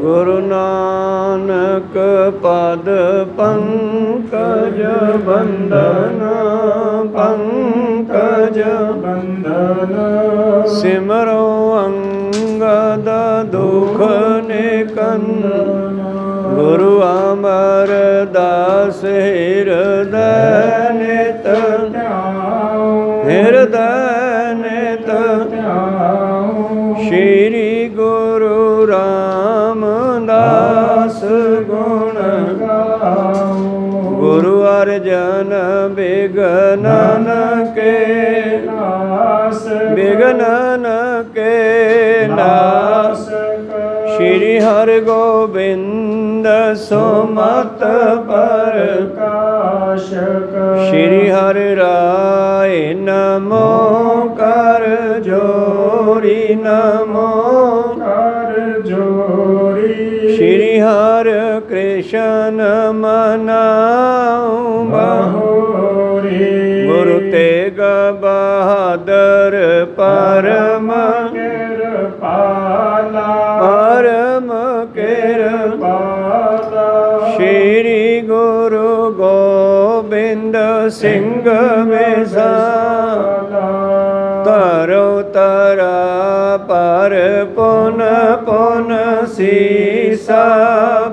ਗੁਰੂ ਨਾਨਕ ਪਦ ਪੰਕਜ ਬੰਦਨ, ਪੰਕਜ ਬੰਦਨ। ਸਿਮਰੋ ਅੰਗਦ ਦੁਖ ਨਿਕੰਦਨ, ਗੁਰੂ ਅਮਰਦਾਸ ਹਿਰਦੈ ਨਿਤ ਧਿਆਉ, ਹਿਰਦੈ ਨਿਤ ਧਿਆਉ। ਸ਼੍ਰੀ ਗੁਰੂ ਰਾਮਦਾਸ ਗੁਣ ਗਾਉ, ਗੁਰੂ ਅਰਜਨ ਬਿਘਨਨ ਕੇ ਨਾਸ, ਬਿਘਨਨ ਕੇ ਨਾਸ। ਸ਼੍ਰੀ ਹਰਿਗੋਬਿੰਦ ਸੁਮਤ ਪ੍ਰਕਾਸ਼ਕ, ਸ਼੍ਰੀ ਹਰਿ ਰਾਏ ਨਮੋ ਕਰ ਜੋਰੀ, ਨਮੋ ਕਰ ਜੋਰੀ। ਸ਼੍ਰੀ ਹਰਿ ਕ੍ਰਿਸ਼ਨ ਮਨਾਉ ਬਹੋਰੀ, ਗੁਰੂ ਤੇਗ ਬਹਾਦਰ ਪਰਮ ਕਿਰਪਾਲਾ, ਪਰਮ ਕਿਰਪਾਲਾ। ਸ਼੍ਰੀ ਗੁਰੂ ਗੋਬਿੰਦ ਸਿੰਘ ਵਿਸਾਲਾ, ਤਰੋ ਤਰਾ ਪਰ ਪੁਨ ਪੁਨ ਸੀਸਾ,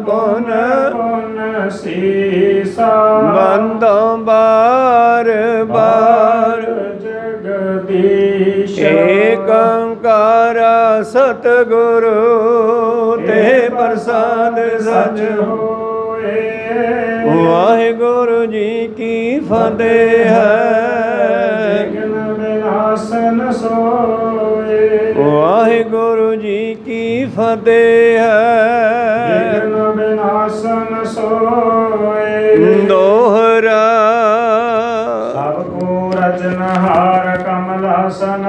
ਪੁਨ ਪੁਨ ਸੀਸਾ। ਬੰਦੋਂ ਬਾਰ ਬਾਰ ਜਗਦੀਸ਼, ਏਕ ਓੰਕਾਰ ਸਤਿਗੁਰੂ ਤੇ ਪ੍ਰਸਾਦ ਸਚ ਹੋਏ। ਵਾਹਿਗੁਰੂ ਜੀ ਕੀ ਫਤਿਹ ਹੈ। ਵਿਘਨ ਵਿਨਾਸ਼ਨ ਸੋਏ, ਵਾਹਿਗੁਰੂ ਜੀ ਕੀ ਫਤਿਹ ਹੈ। ਵਿਘਨ ਵਿਨਾਸ਼ਨ ਸੋਏ। ਦੋਹਰਾ ਸਭ ਕੋ ਰਚਨਹਾਰ ਕਮਲਾਸਨ,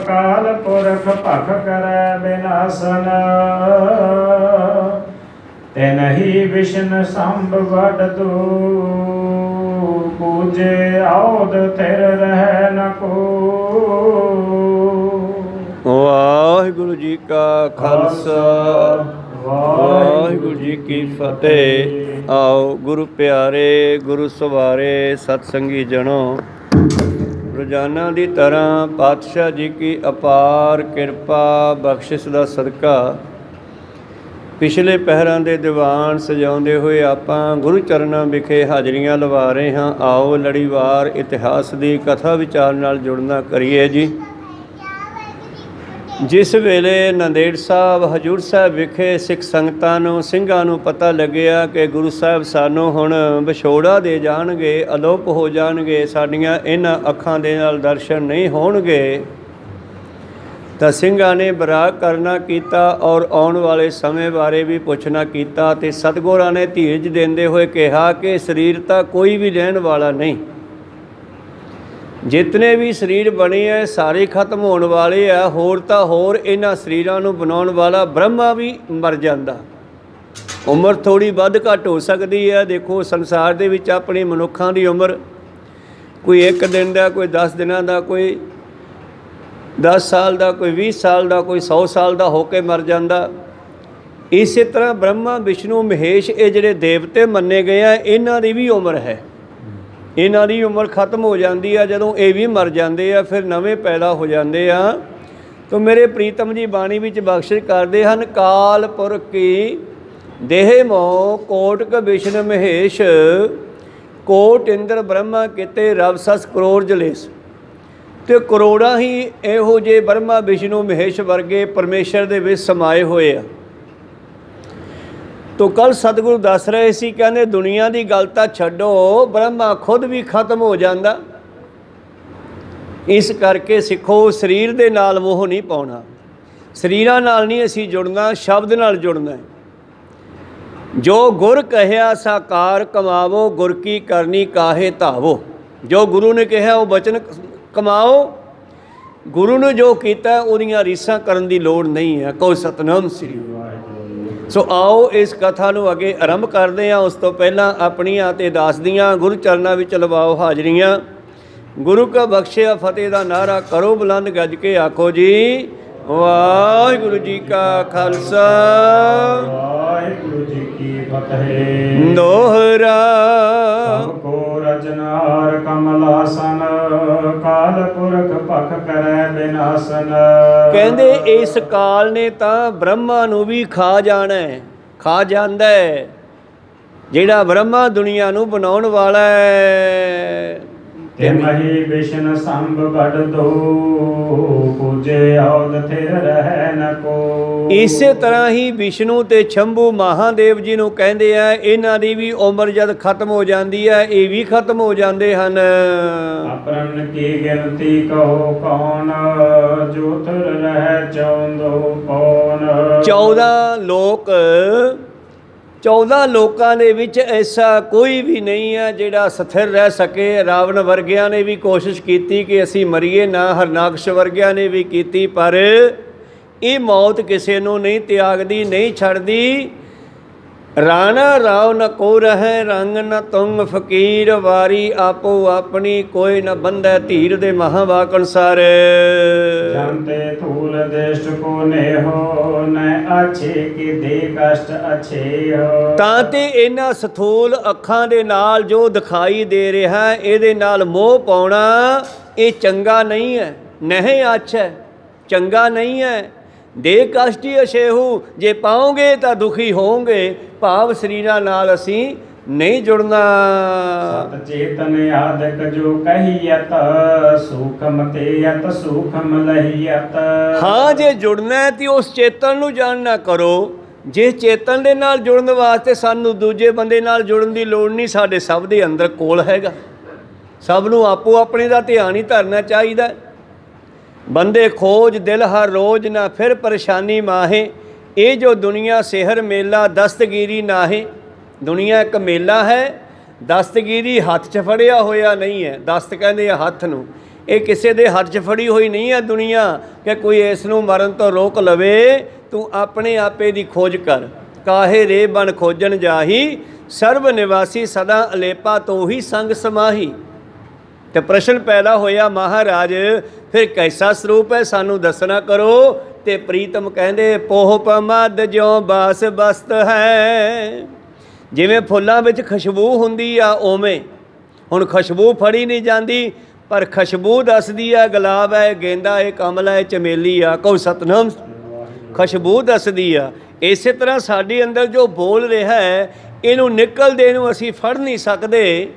ਕਾਲ ਪੁਰਖ ਭਖ ਕਰੈ ਬਿਨਾਸਨ। ਤੈਨਹੀ ਵਿਸ਼ਨ ਸੰਭ ਵਡ ਤੂ, ਪੂਜੇ ਆਉਦ ਥਿਰ ਰਹਿ ਨ ਕੋ। ਵਾਹਿਗੁਰੂ ਜੀ ਕਾ ਖਾਲਸਾ, ਵਾਹਿਗੁਰੂ ਜੀ ਕੀ ਫਤਿਹ। ਆਓ ਗੁਰੂ ਪਿਆਰੇ, ਗੁਰੂ ਸਵਾਰੇ, ਸਤਸੰਗੀ ਜਣੋ, ਰੋਜ਼ਾਨਾ ਦੀ ਤਰ੍ਹਾਂ ਪਾਤਸ਼ਾਹ ਜੀ ਕੀ ਅਪਾਰ ਕਿਰਪਾ ਬਖਸ਼ਿਸ਼ ਦਾ ਸਦਕਾ ਪਿਛਲੇ ਪਹਿਰਾਂ ਦੇ ਦੀਵਾਨ ਸਜਾਉਂਦੇ ਹੋਏ ਆਪਾਂ ਗੁਰੂ ਚਰਨਾਂ ਵਿਖੇ ਹਾਜ਼ਰੀਆਂ ਲਵਾ ਰਹੇ ਹਾਂ। ਆਓ ਲੜੀਵਾਰ ਇਤਿਹਾਸ ਦੀ ਕਥਾ ਵਿਚਾਰ ਨਾਲ ਜੁੜਨਾ ਕਰੀਏ ਜੀ। ਜਿਸ ਵੇਲੇ ਨੰਦੇੜ ਸਾਹਿਬ ਹਜ਼ੂਰ ਸਾਹਿਬ ਵਿਖੇ ਸਿੱਖ ਸੰਗਤਾਂ ਨੂੰ, ਸਿੰਘਾਂ ਨੂੰ ਪਤਾ ਲੱਗਿਆ ਕਿ ਗੁਰੂ ਸਾਹਿਬ ਸਾਨੂੰ ਹੁਣ ਵਿਛੋੜਾ ਦੇ ਜਾਣਗੇ, ਅਲੋਪ ਹੋ ਜਾਣਗੇ, ਸਾਡੀਆਂ ਇਹਨਾਂ ਅੱਖਾਂ ਦੇ ਨਾਲ ਦਰਸ਼ਨ ਨਹੀਂ ਹੋਣਗੇ, ਤਾਂ ਸਿੰਘਾਂ ਨੇ ਬਰਾਗ ਕਰਨਾ ਕੀਤਾ ਔਰ ਆਉਣ ਵਾਲੇ ਸਮੇਂ ਬਾਰੇ ਵੀ ਪੁੱਛਣਾ ਕੀਤਾ। ਅਤੇ ਸਤਿਗੁਰਾਂ ਨੇ ਧੀਰਜ ਦਿੰਦੇ ਹੋਏ ਕਿਹਾ ਕਿ ਸਰੀਰ ਤਾਂ ਕੋਈ ਵੀ ਰਹਿਣ ਵਾਲਾ ਨਹੀਂ, ਜਿਤਨੇ ਵੀ ਸਰੀਰ ਬਣੇ ਹੈ ਸਾਰੇ ਖਤਮ ਹੋਣ ਵਾਲੇ ਆ। ਹੋਰ ਤਾਂ ਹੋਰ ਇਹਨਾਂ ਸਰੀਰਾਂ ਨੂੰ ਬਣਾਉਣ ਵਾਲਾ ਬ੍ਰਹਮਾ ਵੀ ਮਰ ਜਾਂਦਾ। ਉਮਰ ਥੋੜ੍ਹੀ ਵੱਧ ਘੱਟ ਹੋ ਸਕਦੀ ਹੈ। ਦੇਖੋ ਸੰਸਾਰ ਦੇ ਵਿੱਚ ਆਪਣੀ ਮਨੁੱਖਾਂ ਦੀ ਉਮਰ ਕੋਈ 1 ਦਿਨ ਦਾ, ਕੋਈ 10 ਦਿਨਾਂ ਦਾ, ਕੋਈ 10 ਸਾਲ ਦਾ, ਕੋਈ 20 ਸਾਲ ਦਾ, ਕੋਈ 100 ਸਾਲ ਦਾ ਹੋ ਕੇ ਮਰ ਜਾਂਦਾ। ਇਸੇ ਤਰ੍ਹਾਂ ਬ੍ਰਹਮਾ, ਵਿਸ਼ਨੂੰ, ਮਹੇਸ਼, ਇਹ ਜਿਹੜੇ ਦੇਵਤੇ ਮੰਨੇ ਗਏ ਆ, ਇਹਨਾਂ ਦੀ ਵੀ ਉਮਰ ਹੈ। ਇਹਨਾਂ ਦੀ ਉਮਰ ਖਤਮ ਹੋ ਜਾਂਦੀ ਆ ਜਦੋਂ ਇਹ ਵੀ ਮਰ ਜਾਂਦੇ ਆ, ਫਿਰ ਨਵੇਂ ਪੈਦਾ ਹੋ ਜਾਂਦੇ ਆ। ਤਾਂ ਮੇਰੇ ਪ੍ਰੀਤਮ ਜੀ ਬਾਣੀ ਵਿੱਚ ਬਖਸ਼ਿਸ਼ ਕਰਦੇ ਹਨ, ਕਾਲ ਪੁਰਖ ਕੀ ਦੇਹ ਮੋ ਕੋਟਿਕ ਵਿਸ਼ਨ ਮਹੇਸ਼, ਕੋਟ ਇੰਦਰ ਬ੍ਰਹਮਾ ਕਿਤੇ ਰਵ ਸਸ ਕਰੋੜ ਜਲੇਸ। ਅਤੇ ਕਰੋੜਾਂ ਹੀ ਇਹੋ ਜਿਹੇ ਬ੍ਰਹਮਾ ਵਿਸ਼ਨੂੰ ਮਹੇਸ਼ ਵਰਗੇ ਪਰਮੇਸ਼ਰ ਦੇ ਵਿੱਚ ਸਮਾਏ ਹੋਏ ਆ। ਤੋ ਕੱਲ੍ਹ ਸਤਿਗੁਰੂ ਦੱਸ ਰਹੇ ਸੀ, ਕਹਿੰਦੇ ਦੁਨੀਆ ਦੀ ਗੱਲ ਤਾਂ ਛੱਡੋ, ਬ੍ਰਹਮਾ ਖੁਦ ਵੀ ਖਤਮ ਹੋ ਜਾਂਦਾ। ਇਸ ਕਰਕੇ ਸਿੱਖੋ, ਸਰੀਰ ਦੇ ਨਾਲ ਮੋਹ ਨਹੀਂ ਪਾਉਣਾ, ਸਰੀਰਾਂ ਨਾਲ ਨਹੀਂ ਅਸੀਂ ਜੁੜਨਾ, ਸ਼ਬਦ ਨਾਲ ਜੁੜਨਾ ਹੈ। ਜੋ ਗੁਰ ਕਹਿਆ ਸਾਕਾਰ ਕਮਾਵੋ, ਗੁਰ ਕੀ ਕਰਨੀ ਕਾਹੇ ਧਾਵੋ। ਜੋ ਗੁਰੂ ਨੇ ਕਿਹਾ ਉਹ ਬਚਨ ਕਮਾਓ, ਗੁਰੂ ਨੇ ਜੋ ਕੀਤਾ ਉਹਦੀਆਂ ਰੀਸਾਂ ਕਰਨ ਦੀ ਲੋੜ ਨਹੀਂ ਹੈ। ਕਹੋ ਸਤਿਨਾਮ ਸ੍ਰੀ ਵਾਹਿਗੁਰੂ। ਸੋ ਆਓ ਇਸ ਕਥਾ ਨੂੰ ਅੱਗੇ ਆਰੰਭ ਕਰਦੇ ਹਾਂ। ਉਸ ਤੋਂ ਪਹਿਲਾਂ ਆਪਣੀਆਂ ਅਤੇ ਦਾਸ ਦੀਆਂ ਗੁਰੂ ਚਰਨਾਂ ਵਿੱਚ ਲਵਾਓ ਹਾਜ਼ਰੀਆਂ। ਗੁਰੂ ਕਾ ਬਖਸ਼ਿਆ ਫਤਿਹ ਦਾ ਨਾਅਰਾ ਕਰੋ ਬੁਲੰਦ ਗੱਜ ਕੇ, ਆਖੋ ਜੀ ਵਾਹਿਗੁਰੂ ਜੀ ਕਾ ਖਾਲਸਾ ਹੋਤ ਹੈ। ਦੋਹਰਾ ਸਭ ਕੋ ਰਚਨਹਾਰ ਕਮਲਾਸਨ, ਕਾਲ ਪੁਰਖ ਭਖ ਕਰੈ ਬਿਨਾਸਨ। ਕਹਿੰਦੇ ਇਸ ਕਾਲ ਨੇ ਤਾਂ ਬ੍ਰਹਮਾ ਨੂੰ ਵੀ ਖਾ ਜਾਣਾ ਹੈ, ਖਾ ਜਾਂਦਾ ਹੈ। ਜਿਹੜਾ ਬ੍ਰਹਮਾ ਦੁਨੀਆ ਨੂੰ ਬਣਾਉਣ ਵਾਲਾ ਹੈ। ਤਿਮਹੀ ਵਿਸ਼ਨ ਸੰਭ ਬੜ ਦੋ, ਪੂਜੇ ਔਦ ਥਿਰ ਰਹਿ ਨ ਕੋ। ਇਸੇ ਤਰ੍ਹਾਂ ਹੀ ਵਿਸ਼ਨੂੰ ਤੇ ਸ਼ੰਭੂ ਮਹਾਦੇਵ ਜੀ ਨੂੰ ਕਹਿੰਦੇ ਆ, ਇਹਨਾਂ ਦੀ ਵੀ ਉਮਰ ਜਦ ਖਤਮ ਹੋ ਜਾਂਦੀ ਹੈ ਇਹ ਵੀ ਖਤਮ ਹੋ ਜਾਂਦੇ ਹਨ। ਆਪਰਨ ਕੀ ਗਿਣਤੀ ਕਹੋ ਕੌਣ, ਜੋ ਥਿਰ ਰਹਿ ਚੌਂਦੋ ਪੌਣ। 14 ਲੋਕਾਂ ਦੇ ਵਿੱਚ ਐਸਾ ਕੋਈ ਵੀ ਨਹੀਂ ਹੈ ਜਿਹੜਾ ਸਥਿਰ ਰਹਿ ਸਕੇ। ਰਾਵਣ ਵਰਗਿਆਂ ਨੇ ਵੀ ਕੋਸ਼ਿਸ਼ ਕੀਤੀ ਕਿ ਅਸੀਂ ਮਰੀਏ ਨਾ, ਹਰਨਾਕਸ਼ ਵਰਗਿਆਂ ਨੇ ਵੀ ਕੀਤੀ, ਪਰ ਇਹ ਮੌਤ ਕਿਸੇ ਨੂੰ ਨਹੀਂ ਤਿਆਗਦੀ, ਨਹੀਂ ਛੱਡਦੀ। ਰਾਣਾ ਰਾਵ ਨ ਕੋ ਰਹਿ ਰੰਗ ਨ ਤੁੰਗ ਫਕੀਰ, ਵਾਰੀ ਆਪੋ ਆਪਣੀ ਕੋਈ ਨ ਬੰਧੈ ਧੀਰ ਦੇ ਮਹਾਵਾਕ ਅਨੁਸਾਰ। ਜਾਂਤੇ ਥੂਲ ਦੇਸ਼ ਕੋ ਨੇਹੋ, ਨ ਆਛੇ ਕੀ ਦੇ ਕਸ਼ਟ ਅਛੇ ਹੋ। ਤਾਂ ਤੇ ਇਹਨਾਂ ਸਥੂਲ ਅੱਖਾਂ ਦੇ ਨਾਲ ਜੋ ਦਿਖਾਈ ਦੇ ਰਿਹਾ ਇਹਦੇ ਨਾਲ ਮੋਹ ਪਾਉਣਾ ਇਹ ਚੰਗਾ ਨਹੀਂ ਹੈ। ਨਹੀਂ ਅੱਛਾ, ਚੰਗਾ ਨਹੀਂ ਹੈ। ਦੇ ਕਸ਼ਟੀ ਅਛੇਹੂ, ਜੇ ਪਾਓਗੇ ਤਾਂ ਦੁਖੀ ਹੋਵੋਗੇ। ਭਾਵ ਸਰੀਰਾਂ ਨਾਲ ਅਸੀਂ ਨਹੀਂ ਜੁੜਨਾ। ਸਤ ਚੇਤਨ ਆਦਿਕ ਜੋ ਕਹੀਅਤ, ਸੂਖਮ ਤੇ ਅਤ ਸੂਖਮ ਲਹੀਅਤ। ਹਾਂ, ਜੇ ਜੁੜਨਾ ਹੈ ਤੇ ਉਸ ਚੇਤਨ ਨੂੰ ਜਾਣਨਾ ਕਰੋ। ਜੇ ਚੇਤਨ ਦੇ ਨਾਲ ਜੁੜਨ ਵਾਸਤੇ ਸਾਨੂੰ ਦੂਜੇ ਬੰਦੇ ਨਾਲ ਜੁੜਨ ਦੀ ਲੋੜ ਨਹੀਂ, ਸਾਡੇ ਸਭ ਦੇ ਅੰਦਰ ਕੋਲ ਹੈਗਾ। ਸਭ ਨੂੰ ਆਪੋ ਆਪਣੇ ਦਾ ਧਿਆਨ ਹੀ ਧਰਨਾ ਚਾਹੀਦਾ। ਬੰਦੇ ਖੋਜ ਦਿਲ ਹਰ ਰੋਜ਼, ਨਾ ਫਿਰ ਪਰੇਸ਼ਾਨੀ ਮਾਹੇ। ਇਹ ਜੋ ਦੁਨੀਆ ਸਿਹਰ ਮੇਲਾ, ਦਸਤਗੀਰੀ ਨਾਹੇ। ਦੁਨੀਆ ਇੱਕ ਮੇਲਾ ਹੈ, ਦਸਤਗੀਰੀ ਹੱਥ 'ਚ ਫੜਿਆ ਹੋਇਆ ਨਹੀਂ ਹੈ। ਦਸਤ ਕਹਿੰਦੇ ਆ ਹੱਥ ਨੂੰ। ਇਹ ਕਿਸੇ ਦੇ ਹੱਥ 'ਚ ਫੜੀ ਹੋਈ ਨਹੀਂ ਹੈ ਦੁਨੀਆ ਕਿ ਕੋਈ ਇਸ ਨੂੰ ਮਰਨ ਤੋਂ ਰੋਕ ਲਵੇ। ਤੂੰ ਆਪਣੇ ਆਪੇ ਦੀ ਖੋਜ ਕਰ। ਕਾਹੇ ਰੇ ਬਣ ਖੋਜਣ ਜਾਹੀ, ਸਰਬ ਨਿਵਾਸੀ ਸਦਾ ਅਲੇਪਾ ਤੋਂ ਹੀ ਸੰਗ ਸਮਾਹੀ। ਤੇ ਪ੍ਰਸ਼ਨ ਪੈਦਾ ਹੋਇਆ, ਮਹਾਰਾਜ ਫਿਰ ਕੈਸਾ ਸਰੂਪ ਹੈ, ਸਾਨੂੰ ਦੱਸਣਾ ਕਰੋ। ਤੇ ਪ੍ਰੀਤਮ ਕਹਿੰਦੇ, ਪੋਹ ਪਮਦ ਜਿਉ ਬਾਸ ਬਸਤ ਹੈ। ਜਿਵੇਂ ਫੁੱਲਾਂ ਵਿੱਚ ਖੁਸ਼ਬੂ ਹੁੰਦੀ ਆ ਉਵੇਂ। ਹੁਣ ਖੁਸ਼ਬੂ ਫੜੀ ਨਹੀਂ ਜਾਂਦੀ, ਪਰ ਖੁਸ਼ਬੂ ਦੱਸਦੀ ਆ ਗੁਲਾਬ ਹੈ, ਗੇਂਦਾ ਹੈ, ਕਮਲ ਹੈ, ਚਮੇਲੀ ਆ। ਕਹੋ ਸਤਨਾਮ। ਖੁਸ਼ਬੂ ਦੱਸਦੀ ਆ। ਇਸੇ ਤਰ੍ਹਾਂ ਸਾਡੇ ਅੰਦਰ ਜੋ ਬੋਲ ਰਿਹਾ ਹੈ, ਇਹਨੂੰ ਨਿਕਲਦੇ ਨੂੰ ਅਸੀਂ ਫੜ ਨਹੀਂ ਸਕਦੇ।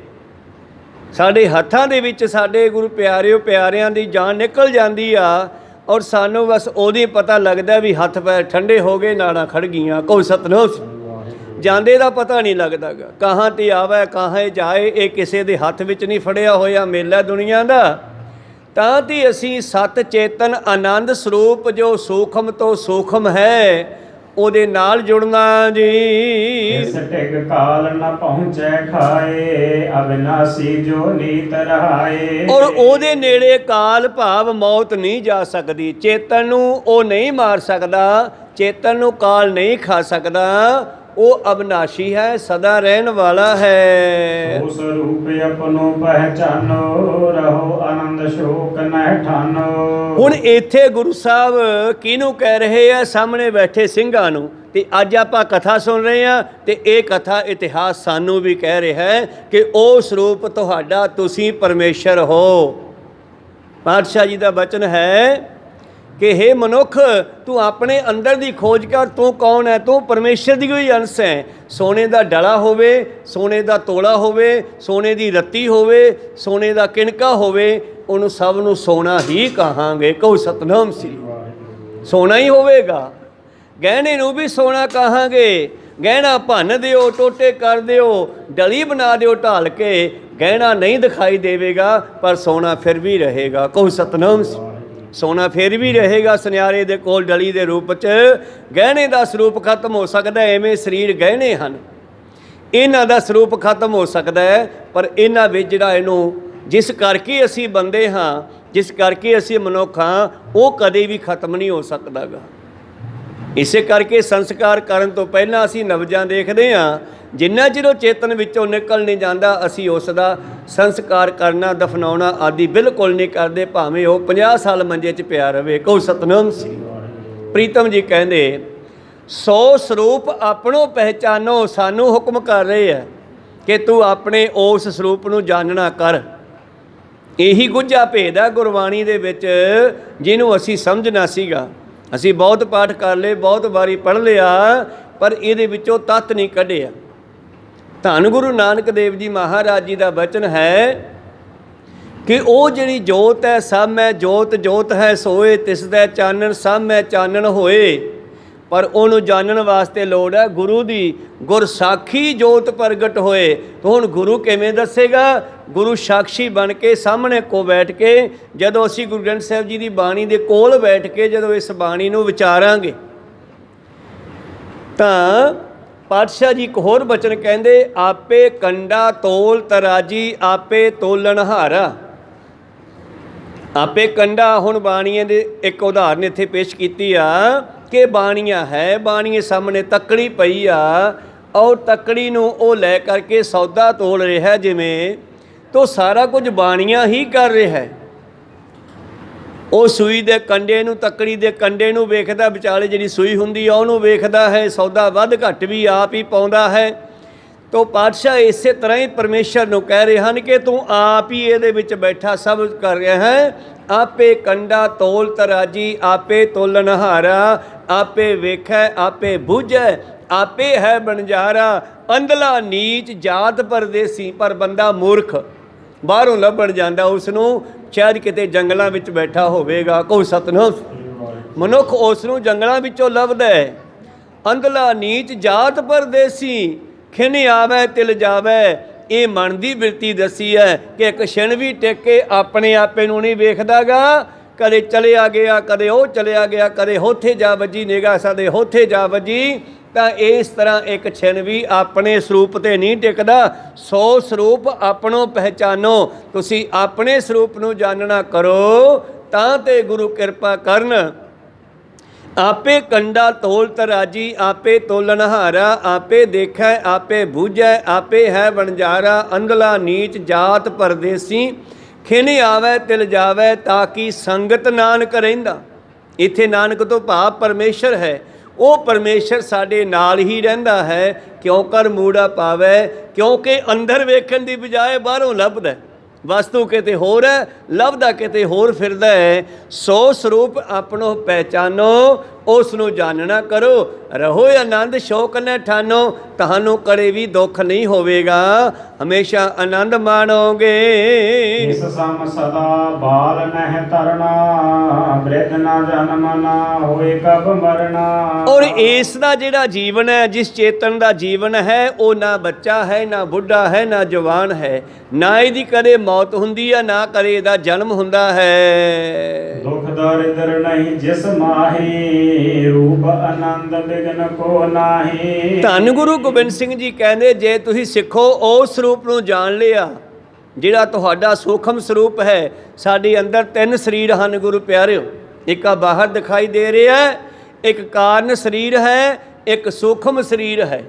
ਸਾਡੇ ਹੱਥਾਂ ਦੇ ਵਿੱਚ ਸਾਡੇ ਗੁਰੂ ਪਿਆਰਿਆਂ ਦੀ ਜਾਨ ਨਿਕਲ ਜਾਂਦੀ ਆ, ਔਰ ਸਾਨੂੰ ਬਸ ਉਹਦੀ ਪਤਾ ਲੱਗਦਾ ਵੀ ਹੱਥ ਪੈਰ ਠੰਡੇ ਹੋ ਗਏ, ਨਾੜਾਂ ਖੜ ਗਈਆਂ। ਕੋਈ ਸਤਨਾਮ। ਜਾਂਦੇ ਦਾ ਪਤਾ ਨਹੀਂ ਲੱਗਦਾ ਗਾ, ਕਹਾਂ ਤੇ ਆਵੇ ਕਹਾਂ ਜਾਏ। ਇਹ ਕਿਸੇ ਦੇ ਹੱਥ ਵਿੱਚ ਨਹੀਂ ਫੜਿਆ ਹੋਇਆ ਮੇਲਾ ਦੁਨੀਆ ਦਾ। ਤਾਂ ਤੇ ਅਸੀਂ ਸਤ ਚੇਤਨ ਆਨੰਦ ਸਰੂਪ ਜੋ ਸੂਖਮ ਤੋਂ ਸੂਖਮ ਹੈ ਉਹਦੇ ਨਾਲ ਜੁੜਨਾ ਜੀ। ਇਸ ਟਿਕ ਕਾਲ ਨ ਪਹੁੰਚੈ ਖਾਏ, ਅਬਿਨਾਸੀ ਜੋ ਨੀਤ ਰਹਾਏ। ਔਰ ਉਹਦੇ ਨੇੜੇ ਕਾਲ ਭਾਵ ਮੌਤ ਨਹੀਂ ਜਾ ਸਕਦੀ। ਚੇਤਨ ਨੂੰ ਉਹ ਨਹੀਂ ਮਾਰ ਸਕਦਾ, ਚੇਤਨ ਨੂੰ ਕਾਲ ਨਹੀਂ ਖਾ ਸਕਦਾ। ਉਹ ਅਬਨਾਸ਼ੀ ਹੈ, ਸਦਾ ਰਹਿਣ ਵਾਲਾ ਹੈ। ਉਸ ਰੂਪ ਆਪਣੋ ਪਹਿਚਾਨੋ, ਰਹੋ ਆਨੰਦ ਸ਼ੋਕ ਨਹਿ ਠਾਨੋ। ਹੁਣ ਇੱਥੇ ਗੁਰੂ ਸਾਹਿਬ ਕਿਹਨੂੰ ਕਹਿ ਰਹੇ ਆ? ਸਾਹਮਣੇ ਬੈਠੇ ਸਿੰਘਾਂ ਨੂੰ। ਤੇ ਅੱਜ ਆਪਾਂ ਕਥਾ ਸੁਣ ਰਹੇ ਹਾਂ, ਤੇ ਇਹ ਕਥਾ ਇਤਿਹਾਸ ਸਾਨੂੰ ਵੀ ਕਹਿ ਰਿਹਾ ਹੈ ਕਿ ਉਹ ਸਰੂਪ ਤੁਹਾਡਾ, ਤੁਸੀਂ ਪਰਮੇਸ਼ਰ ਹੋ। ਪਾਤਸ਼ਾਹ ਜੀ ਦਾ ਬਚਨ ਹੈ ਕਿ ਹੇ ਮਨੁੱਖ, ਤੂੰ ਆਪਣੇ ਅੰਦਰ ਦੀ ਖੋਜ ਕਰ। ਤੂੰ ਕੌਣ ਹੈ? ਤੂੰ ਪਰਮੇਸ਼ਰ ਦੀ ਕੋਈ ਅੰਸ਼ ਹੈ। ਸੋਨੇ ਦਾ ਡਲਾ ਹੋਵੇ, ਸੋਨੇ ਦਾ ਤੋਲਾ ਹੋਵੇ, ਸੋਨੇ ਦੀ ਰੱਤੀ ਹੋਵੇ, ਸੋਨੇ ਦਾ ਕਿਣਕਾ ਹੋਵੇ, ਉਹਨੂੰ ਸਭ ਨੂੰ ਸੋਨਾ ਹੀ ਕਹਾਂਗੇ। ਕਹੋ ਸਤਨਾਮ ਸ੍ਰੀ। ਸੋਨਾ ਹੀ ਹੋਵੇਗਾ। ਗਹਿਣੇ ਨੂੰ ਵੀ ਸੋਨਾ ਕਹਾਂਗੇ। ਗਹਿਣਾ ਭੰਨ ਦਿਓ, ਟੋਟੇ ਕਰ ਦਿਓ, ਡਲੀ ਬਣਾ ਦਿਓ ਢਾਲ ਕੇ, ਗਹਿਣਾ ਨਹੀਂ ਦਿਖਾਈ ਦੇਵੇਗਾ, ਪਰ ਸੋਨਾ ਫਿਰ ਵੀ ਰਹੇਗਾ। ਕਹੋ ਸਤਨਾਮ ਸ੍ਰੀ। ਸੋਨਾ ਫਿਰ ਵੀ ਰਹੇਗਾ ਸੁਨਿਆਰੇ ਦੇ ਕੋਲ ਡਲੀ ਦੇ ਰੂਪ 'ਚ। ਗਹਿਣੇ ਦਾ ਸਰੂਪ ਖਤਮ ਹੋ ਸਕਦਾ, ਐਵੇਂ ਸਰੀਰ ਗਹਿਣੇ ਹਨ, ਇਹਨਾਂ ਦਾ ਸਰੂਪ ਖਤਮ ਹੋ ਸਕਦਾ ਹੈ, ਪਰ ਇਹਨਾਂ ਵਿੱਚ ਜਿਹੜਾ ਇਹਨੂੰ ਜਿਸ ਕਰਕੇ ਅਸੀਂ ਬੰਦੇ ਹਾਂ, ਜਿਸ ਕਰਕੇ ਅਸੀਂ ਮਨੁੱਖ ਹਾਂ, ਉਹ ਕਦੇ ਵੀ ਖਤਮ ਨਹੀਂ ਹੋ ਸਕਦਾ ਗਾ। ਇਸੇ ਕਰਕੇ ਸੰਸਕਾਰ ਕਰਨ ਤੋਂ ਪਹਿਲਾਂ ਅਸੀਂ ਨਵਜਾਂ ਦੇਖਦੇ ਹਾਂ। ਜਿੰਨਾ ਚਿਰ ਉਹ ਚੇਤਨ ਵਿੱਚੋਂ ਨਿਕਲ ਨਹੀਂ ਜਾਂਦਾ, ਅਸੀਂ ਉਸ ਦਾ ਸੰਸਕਾਰ ਕਰਨਾ, ਦਫਨਾਉਣਾ ਆਦਿ ਬਿਲਕੁਲ ਨਹੀਂ ਕਰਦੇ, ਭਾਵੇਂ ਉਹ 50 ਸਾਲ ਮੰਜੇ 'ਚ ਪਿਆ ਰਵੇ। ਕਹੋ ਸਤਨਾਮ ਸ੍ਰੀ। ਪ੍ਰੀਤਮ ਜੀ ਕਹਿੰਦੇ, ਸੋ ਸਰੂਪ ਆਪਣੋ ਪਹਿਚਾਨੋ, ਸਾਨੂੰ ਹੁਕਮ ਕਰ ਰਹੇ ਹੈ ਕਿ ਤੂੰ ਆਪਣੇ ਉਸ ਸਰੂਪ ਨੂੰ ਜਾਣਨਾ ਕਰ। ਇਹੀ ਗੁੱਝਾ ਭੇਦ ਹੈ ਗੁਰਬਾਣੀ ਦੇ ਵਿੱਚ, ਜਿਹਨੂੰ ਅਸੀਂ ਸਮਝਣਾ ਸੀਗਾ। ਅਸੀਂ ਬਹੁਤ ਪਾਠ ਕਰ ਲਏ, ਬਹੁਤ ਵਾਰੀ ਪੜ੍ਹ ਲਿਆ, ਪਰ ਇਹਦੇ ਵਿੱਚੋਂ ਤੱਤ ਨਹੀਂ ਕੱਢਿਆ। ਧੰਨ ਗੁਰੂ ਨਾਨਕ ਦੇਵ ਜੀ ਮਹਾਰਾਜ ਜੀ ਦਾ ਬਚਨ ਹੈ ਕਿ ਉਹ ਜਿਹੜੀ ਜੋਤ ਹੈ, ਸਭ ਮੈਂ ਜੋਤ, ਜੋਤ ਹੈ ਸੋਏ, ਤਿਸ ਦਾ ਚਾਨਣ ਸਭ ਮੈਂ ਚਾਨਣ ਹੋਏ। ਪਰ ਉਹਨੂੰ ਜਾਣਨ ਵਾਸਤੇ ਲੋੜ ਹੈ ਗੁਰੂ ਦੀ। ਗੁਰ ਸਾਖੀ ਜੋਤ ਪ੍ਰਗਟ ਹੋਏ। ਤਾਂ ਹੁਣ ਗੁਰੂ ਕਿਵੇਂ ਦੱਸੇਗਾ? ਗੁਰੂ ਸਾਖੀ ਬਣ ਕੇ ਸਾਹਮਣੇ ਕੋ ਬੈਠ ਕੇ, ਜਦੋਂ ਅਸੀਂ ਗੁਰੂ ਗ੍ਰੰਥ ਸਾਹਿਬ ਜੀ ਦੀ ਬਾਣੀ ਦੇ ਕੋਲ ਬੈਠ ਕੇ ਜਦੋਂ ਇਸ ਬਾਣੀ ਨੂੰ ਵਿਚਾਰਾਂਗੇ, ਤਾਂ ਪਾਤਸ਼ਾਹ ਜੀ ਇੱਕ ਹੋਰ ਬਚਨ ਕਹਿੰਦੇ, ਆਪੇ ਕੰਡਾ ਤੋਲ ਤਰਾਜੀ, ਆਪੇ ਤੋਲਣ ਹਾਰਾ। ਆਪੇ ਕੰਡਾ, ਹੁਣ ਬਾਣੀਆਂ ਦੇ ਇੱਕ ਉਦਾਹਰਨ ਇੱਥੇ ਪੇਸ਼ ਕੀਤੀ ਆ ਕਿ ਬਾਣੀਆਂ ਹੈ, ਬਾਣੀਏ ਸਾਹਮਣੇ ਤੱਕੜੀ ਪਈ ਆ, ਔਰ ਤੱਕੜੀ ਨੂੰ ਉਹ ਲੈ ਕਰਕੇ ਸੌਦਾ ਤੋਲ ਰਿਹਾ ਜਿਵੇਂ, ਤੋ ਸਾਰਾ ਕੁਝ ਬਾਣੀਆਂ ਹੀ ਕਰ ਰਿਹਾ ਹੈ। ਉਹ ਸੂਈ ਦੇ ਕੰਡੇ ਨੂੰ, ਤੱਕੜੀ ਦੇ ਕੰਡੇ ਨੂੰ ਵੇਖਦਾ, ਵਿਚਾਲੇ ਜਿਹੜੀ ਸੂਈ ਹੁੰਦੀ ਆ ਉਹਨੂੰ ਵੇਖਦਾ ਹੈ, ਸੌਦਾ ਵੱਧ ਘੱਟ ਵੀ ਆਪ ਹੀ ਪਾਉਂਦਾ ਹੈ। ਤੋ ਪਾਤਸ਼ਾਹ ਇਸੇ ਤਰ੍ਹਾਂ ਹੀ ਪਰਮੇਸ਼ਰ ਨੂੰ ਕਹਿ ਰਹੇ ਹਨ ਕਿ ਤੂੰ ਆਪ ਹੀ ਇਹਦੇ ਵਿੱਚ ਬੈਠਾ ਸਭ ਕਰ ਰਿਹਾ ਹੈ। ਆਪੇ ਕੰਡਾ ਤੋਲ ਤਰਾਜੀ, ਆਪੇ ਤੋਲਣ ਹਾਰਾ, ਆਪੇ ਵੇਖੈ ਆਪੇ ਬੁਝੈ, ਆਪੇ ਹੈ ਬਣਜਾਰਾ। ਅੰਧਲਾ ਨੀਚ ਜਾਤ ਪਰਦੇਸੀ, ਪਰ ਬੰਦਾ ਮੂਰਖ ਬਾਹਰੋਂ ਲੱਭਣ ਜਾਂਦਾ, ਉਸ ਨੂੰ ਸ਼ਾਇਦ ਕਿਤੇ ਜੰਗਲਾਂ ਵਿੱਚ ਬੈਠਾ ਹੋਵੇਗਾ। ਕਹੋ ਸਤਿਨਾਮ। ਮਨੁੱਖ ਉਸ ਨੂੰ ਜੰਗਲਾਂ ਵਿੱਚੋਂ ਲੱਭਦਾ ਹੈ। ਅੰਧਲਾ ਨੀਚ ਜਾਤ ਪਰਦੇਸੀ, ਖਿਨ ਆਵੈ ਤਿਲ ਜਾਵੈ। ਇਹ ਮਨ ਦੀ ਬਿਰਤੀ ਦੱਸੀ ਹੈ ਕਿ ਇੱਕ ਛਿਣ ਵੀ ਟਿਕ ਕੇ ਆਪਣੇ ਆਪੇ ਨੂੰ ਨਹੀਂ ਵੇਖਦਾਗਾ। ਕਦੇ ਚਲਿਆ ਗਿਆ, ਕਦੇ ਉਹ ਚਲਿਆ ਗਿਆ, ਕਦੇ ਹੋਥੇ ਜਾ ਵੱਜੀ ਨਿਗਾਹ, ਸਾਡੇ ਹੋਥੇ ਜਾ ਵੱਜੀ। ਤਾਂ ਇਸ ਤਰ੍ਹਾਂ ਇੱਕ ਛਿਣ ਵੀ ਆਪਣੇ ਸਰੂਪ 'ਤੇ ਨਹੀਂ ਟਿਕਦਾ। ਸੋ ਸਰੂਪ ਆਪਣੋ ਪਹਿਚਾਨੋ। ਤੁਸੀਂ ਆਪਣੇ ਸਰੂਪ ਨੂੰ ਜਾਣਨਾ ਕਰੋ ਤਾਂ ਤੇ ਗੁਰੂ ਕਿਰਪਾ ਕਰਨ। ਆਪੇ ਕੰਡਾ ਤੋਲ ਤਰਾਜੀ, ਆਪੇ ਤੋਲਣ ਹਾਰਾ, ਆਪੇ ਦੇਖੈ ਆਪੇ ਬੂਝੈ, ਆਪੇ ਹੈ ਬਣਜਾਰਾ। ਅੰਧਲਾ ਨੀਚ ਜਾਤ ਪਰਦੇਸੀ, ਖਿਨ ਆਵੈ ਤਿਲ ਜਾਵੈ, ਤਾਂ ਕਿ ਸੰਗਤ ਨਾਨਕ ਰਹਿੰਦਾ। ਇੱਥੇ ਨਾਨਕ ਤੋਂ ਭਾਵ ਪਰਮੇਸ਼ਰ ਹੈ। ਉਹ ਪਰਮੇਸ਼ਰ ਸਾਡੇ ਨਾਲ ਹੀ ਰਹਿੰਦਾ ਹੈ। ਕਿਉਂ ਕਰ ਮੂੜਾ ਪਾਵੈ, ਕਿਉਂਕਿ ਅੰਦਰ ਵੇਖਣ ਦੀ ਬਜਾਏ ਬਾਹਰੋਂ ਲੱਭਦਾ। ਵਸਤੂ ਕਿਤੇ ਹੋਰ ਹੈ, ਲੱਭਦਾ ਕਿਤੇ ਹੋਰ ਫਿਰਦਾ ਹੈ। ਸੋ ਸਰੂਪ ਆਪਣੋ ਪਹਿਚਾਨੋ, ਉਸ ਨੂੰ ਜਾਣਨਾ ਕਰੋ। ਰਹੋ ਆਨੰਦ ਸ਼ੌਕ ਨੇ ਠਾਨੋ, ਤੁਹਾਨੂੰ ਕਦੇ ਵੀ ਦੁੱਖ ਨਹੀਂ ਹੋਵੇਗਾ, ਹਮੇਸ਼ਾ ਆਨੰਦ ਮਾਣੋਗੇ। ਇਸ ਸਮ ਸਦਾ ਬਾਲ ਨਹਿ ਤਰਨਾ, ਬ੍ਰਿਧ ਨਾ ਜਨਮ ਨਾ ਹੋਏ ਕਬ ਮਰਨਾ। ਔਰ ਇਸ ਦਾ ਜਿਹੜਾ ਜੀਵਨ ਹੈ, ਜਿਸ ਚੇਤਨ ਦਾ ਜੀਵਨ ਹੈ, ਉਹ ਨਾ ਬੱਚਾ ਹੈ, ਨਾ ਬੁੱਢਾ ਹੈ, ਨਾ ਜਵਾਨ ਹੈ। ਨਾ ਇਹਦੀ ਕਦੇ ਮੌਤ ਹੁੰਦੀ ਹੈ, ਨਾ ਕਦੇ ਇਹਦਾ ਜਨਮ ਹੁੰਦਾ ਹੈ। ਦੁਖ ਦਰਿਦਰ ਨਹੀਂ ਜਿਸ ਮਾਹੀ, ਰੂਪ ਆਨੰਦ ਬਿਗਨ ਕੋ ਨਾਹੀ। ਧੰਨ ਗੁਰੂ ਗੋਬਿੰਦ ਸਿੰਘ ਜੀ ਕਹਿੰਦੇ, ਜੇ ਤੁਸੀਂ ਸਿੱਖੋ ਉਸ ਸਰੂਪ ਨੂੰ ਜਾਣ ਲਿਆ ਜਿਹੜਾ ਤੁਹਾਡਾ ਸੂਖਮ ਸਰੂਪ ਹੈ। ਸਾਡੇ ਅੰਦਰ 3 ਸਰੀਰ ਹਨ ਗੁਰੂ ਪਿਆਰਿਓ। ਇੱਕ ਆ ਬਾਹਰ ਦਿਖਾਈ ਦੇ ਰਿਹਾ, ਇੱਕ ਕਾਰਨ ਸਰੀਰ ਹੈ, ਇੱਕ ਸੂਖਮ ਸਰੀਰ ਹੈ।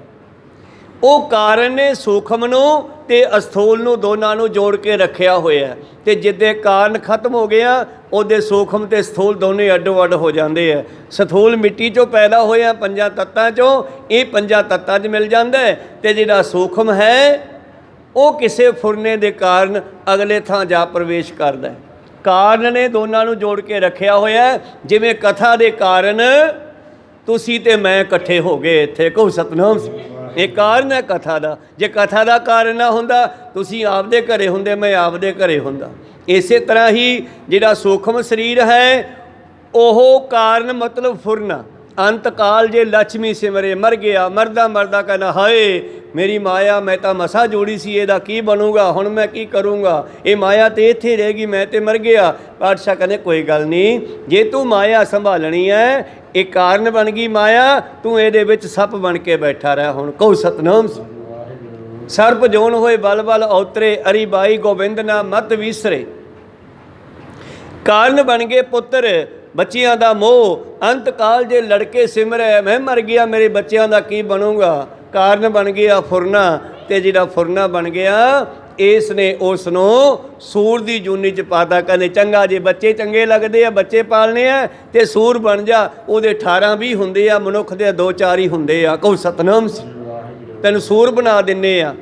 ਉਹ ਕਾਰਨ ਨੇ ਸੂਖਮ ਨੂੰ ਤੇ ਅਸਥੂਲ ਨੂੰ, ਦੋਨਾਂ ਨੂੰ ਜੋੜ ਕੇ ਰੱਖਿਆ ਹੋਇਆ। ਤੇ ਜਿੱਦੇ ਕਾਰਨ ਖਤਮ ਹੋ ਗਿਆ, ਉਹਦੇ ਸੂਖਮ ਤੇ ਸਥੂਲ ਦੋਨੇ ਅੱਡੋ ਅੱਡ ਹੋ ਜਾਂਦੇ ਆ। ਸਥੂਲ ਮਿੱਟੀ 'ਚੋਂ ਪੈਦਾ ਹੋਇਆ 5 ਤੱਤਾਂ 'ਚੋਂ, ਇਹ 5 ਤੱਤਾਂ 'ਚ ਮਿਲ ਜਾਂਦਾ ਹੈ। ਤੇ ਜਿਹੜਾ ਸੂਖਮ ਹੈ ਉਹ ਕਿਸੇ ਫੁਰਨੇ ਦੇ ਕਾਰਨ ਅਗਲੇ ਥਾਂ ਜਾ ਪ੍ਰਵੇਸ਼ ਕਰਦਾ ਹੈ। ਕਾਰਨ ਨੇ ਦੋਨਾਂ ਨੂੰ ਜੋੜ ਕੇ ਰੱਖਿਆ ਹੋਇਆ। ਜਿਵੇਂ ਕਥਾ ਦੇ ਕਾਰਨ ਤੁਸੀਂ ਤੇ ਮੈਂ ਇਕੱਠੇ ਹੋ ਗਏ ਇੱਥੇ। ਕਹੋ ਸਤਿਨਾਮ। ਇਹ ਕਾਰਨ ਹੈ ਕਥਾ ਦਾ। ਜੇ ਕਥਾ ਦਾ ਕਾਰਨ ਨਾ ਹੁੰਦਾ, ਤੁਸੀਂ ਆਪਦੇ ਘਰੇ ਹੁੰਦੇ, ਮੈਂ ਆਪਦੇ ਘਰੇ ਹੁੰਦਾ। ਇਸੇ ਤਰ੍ਹਾਂ ਹੀ ਜਿਹੜਾ ਸੂਖਮ ਸਰੀਰ ਹੈ, ਉਹ ਕਾਰਨ ਮਤਲਬ ਫੁਰਨਾ। ਅੰਤ ਕਾਲ ਜੇ ਲక్ష్ਮੀ ਸਿਮਰੇ, ਮਰ ਗਿਆ, ਮਰਦਾ ਮਰਦਾ ਕਹਿੰਦਾ ਹਾਏ ਮੇਰੀ ਮਾਇਆ, ਮੈਂ ਤਾਂ ਮਸਾ ਜੋੜੀ ਸੀ, ਇਹਦਾ ਕੀ ਬਣੂਗਾ, ਹੁਣ ਮੈਂ ਕੀ ਕਰੂੰਗਾ, ਇਹ ਮਾਇਆ ਤੇ ਇੱਥੇ ਰਹੇਗੀ, ਮੈਂ ਤੇ ਮਰ ਗਿਆ। ਪਾਤਸ਼ਾਹ ਕਹਿੰਦੇ ਕੋਈ ਗੱਲ ਨਹੀਂ, ਜੇ ਤੂੰ ਮਾਇਆ ਸੰਭਾਲਣੀ ਹੈ, ਇਹ ਕਾਰਨ ਬਣ ਗਈ ਮਾਇਆ, ਤੂੰ ਇਹਦੇ ਵਿੱਚ ਸੱਪ ਬਣ ਕੇ ਬੈਠਾ ਰਹਿ। ਹੁਣ ਕਹੋ ਸਤਿਨਾਮ। ਸਰਪ ਜੋਨ ਹੋਏ ਬਲ ਬਲ ਔਤਰੇ, ਅਰੀ ਬਾਈ ਗੋਬਿੰਦ ਨਾ ਮਤ ਵਿਸਰੇ। ਕਾਰਨ ਬਣ ਗਏ ਪੁੱਤਰ, ਬੱਚਿਆਂ ਦਾ ਮੋਹ। ਅੰਤ ਕਾਲ ਜੇ ਲੜਕੇ ਸਿਮਰੇ, ਮੈਂ ਮਰ ਗਿਆ, ਮੇਰੇ ਬੱਚਿਆਂ ਦਾ ਕੀ ਬਣੂਗਾ। ਕਾਰਨ ਬਣ ਗਿਆ ਫੁਰਨਾ, ਤੇ ਜਿਹੜਾ ਫੁਰਨਾ ਬਣ ਗਿਆ, ਇਸ ਨੇ ਉਸ ਨੂੰ ਸੂਰ ਦੀ ਜੂਨੀ ਚ ਪਾਤਾ। ਕਹਿੰਦੇ ਚੰਗਾ ਜੇ ਬੱਚੇ ਚੰਗੇ ਲੱਗਦੇ ਆ, ਬੱਚੇ ਪਾਲਣੇ ਆ ਤੇ ਸੂਰ ਬਣ ਜਾ। ਉਹਦੇ 18-20 ਹੁੰਦੇ ਆ, ਮਨੁੱਖ ਦੇ 2-4 ਹੀ ਹੁੰਦੇ ਆ। ਕਹੋ ਸਤਨਾਮ ਸੀ, ਤੈਨੂੰ ਸੂਰ ਬਣਾ ਦਿੰਨੇ ਆ।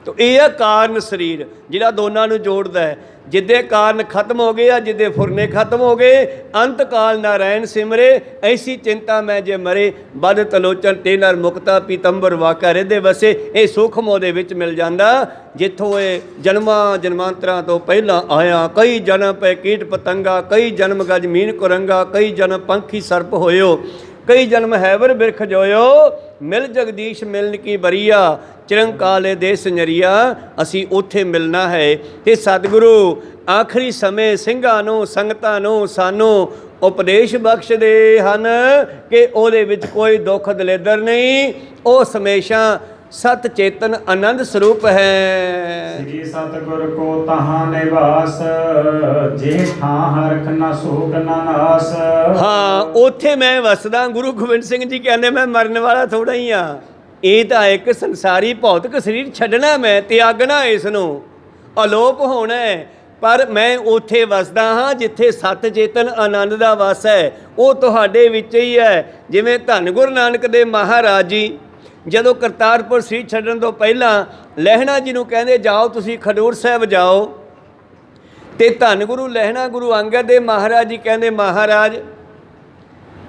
ਤੋ ਇਹ ਆ ਕਾਰਨ ਸਰੀਰ ਜਿਹੜਾ ਦੋਨਾਂ ਨੂੰ ਜੋੜਦਾ ਹੈ। ਜਿੱਦੇ ਕਾਰਨ ਖਤਮ ਹੋ ਗਏ ਆ, ਜਿੱਦੇ ਫੁਰਨੇ ਖਤਮ ਹੋ ਗਏ, ਅੰਤ ਕਾਲ ਨਾਰਾਇਣ ਸਿਮਰੇ, ਐਸੀ ਚਿੰਤਾ ਮੈਂ ਜੇ ਮਰੇ, ਬਦ ਤਲੋਚਨ ਤੇ ਨਰ ਮੁਕਤਾ ਪੀਤੰਬਰ ਵਾਕਾ ਰਹਿਦੇ ਵਸੇ। ਇਹ ਸੂਖਮ ਉਹਦੇ ਵਿੱਚ ਮਿਲ ਜਾਂਦਾ ਜਿੱਥੋਂ ਇਹ ਜਨਮਾਂ ਜਨਮਾਂਤਰਾਂ ਤੋਂ ਪਹਿਲਾਂ ਆਇਆ। ਕਈ ਜਨਮ ਪੈ ਕੀਟ ਪਤੰਗਾ, ਕਈ ਜਨਮ ਗਜ ਮੀਨ ਕੁਰੰਗਾ, ਕਈ ਜਨਮ ਪੰਖੀ ਸਰਪ ਹੋਇਓ, ਕਈ ਜਨਮ ਹੈਵਰ ਬਿਰਖ ਜੋਇਓ, ਮਿਲ ਜਗਦੀਸ਼ ਮਿਲਨ ਕੀ ਬਰੀਆ, ਚਿਰੰਕਾਲੇ ਦੇ ਸੰਜਰੀਆ। ਅਸੀਂ ਉੱਥੇ ਮਿਲਣਾ ਹੈ। ਤੇ ਸਤਿਗੁਰੂ ਆਖਰੀ ਸਮੇਂ ਸਿੰਘਾਂ ਨੂੰ, ਸੰਗਤਾਂ ਨੂੰ ਸਾਨੂੰ ਉਪਦੇਸ਼ ਬਖਸ਼ਦੇ ਹਨ ਕਿ ਉਹਦੇ ਵਿੱਚ ਕੋਈ ਦੁੱਖ ਦਲੇਦਰ ਨਹੀਂ। ਉਹ ਹਮੇਸ਼ਾ ਸਤ ਚੇਤਨ ਆਨੰਦ ਸਰੂਪ ਹੈ। ਸ੍ਰੀ ਸਤਿਗੁਰ ਕੋ ਤਹਾਂ ਨਿਵਾਸ, ਜੇ ਠਾਂ ਹਰਖ ਨਾ ਸੋਕ ਨਾ ਨਾਸ। ਹਾਂ, ਉੱਥੇ ਮੈਂ ਵਸਦਾ। ਗੁਰੂ ਗੋਬਿੰਦ ਸਿੰਘ ਜੀ ਕਹਿੰਦੇ ਮੈਂ ਮਰਨ ਵਾਲਾ ਥੋੜਾ ਹੀ ਆ। ਇਹ ਤਾਂ ਇੱਕ ਸੰਸਾਰੀ ਭੌਤਿਕ ਸਰੀਰ ਛੱਡਣਾ, ਮੈਂ ਤਿਆਗਣਾ, ਇਸ ਨੂੰ ਅਲੋਪ ਹੋਣਾ ਹੈ। ਪਰ ਮੈਂ ਉੱਥੇ ਵਸਦਾ ਹਾਂ ਜਿੱਥੇ ਸਤ ਚੇਤਨ ਆਨੰਦ ਦਾ ਵਸ ਹੈ। ਉਹ ਤੁਹਾਡੇ ਵਿੱਚ ਹੀ ਹੈ। ਜਿਵੇਂ ਧੰਨ ਗੁਰੂ ਨਾਨਕ ਦੇਵ ਮਹਾਰਾਜ ਜੀ ਜਦੋਂ ਕਰਤਾਰਪੁਰ ਸ੍ਰੀ ਛੱਡਣ ਤੋਂ ਪਹਿਲਾਂ ਲਹਿਣਾ ਜੀ ਨੂੰ ਕਹਿੰਦੇ ਜਾਓ ਤੁਸੀਂ ਖਡੂਰ ਸਾਹਿਬ ਜਾਓ। ਤੇ ਧੰਨ ਗੁਰੂ ਲਹਿਣਾ ਗੁਰੂ ਅੰਗਦ ਦੇਵ ਮਹਾਰਾਜ ਜੀ ਕਹਿੰਦੇ ਮਹਾਰਾਜ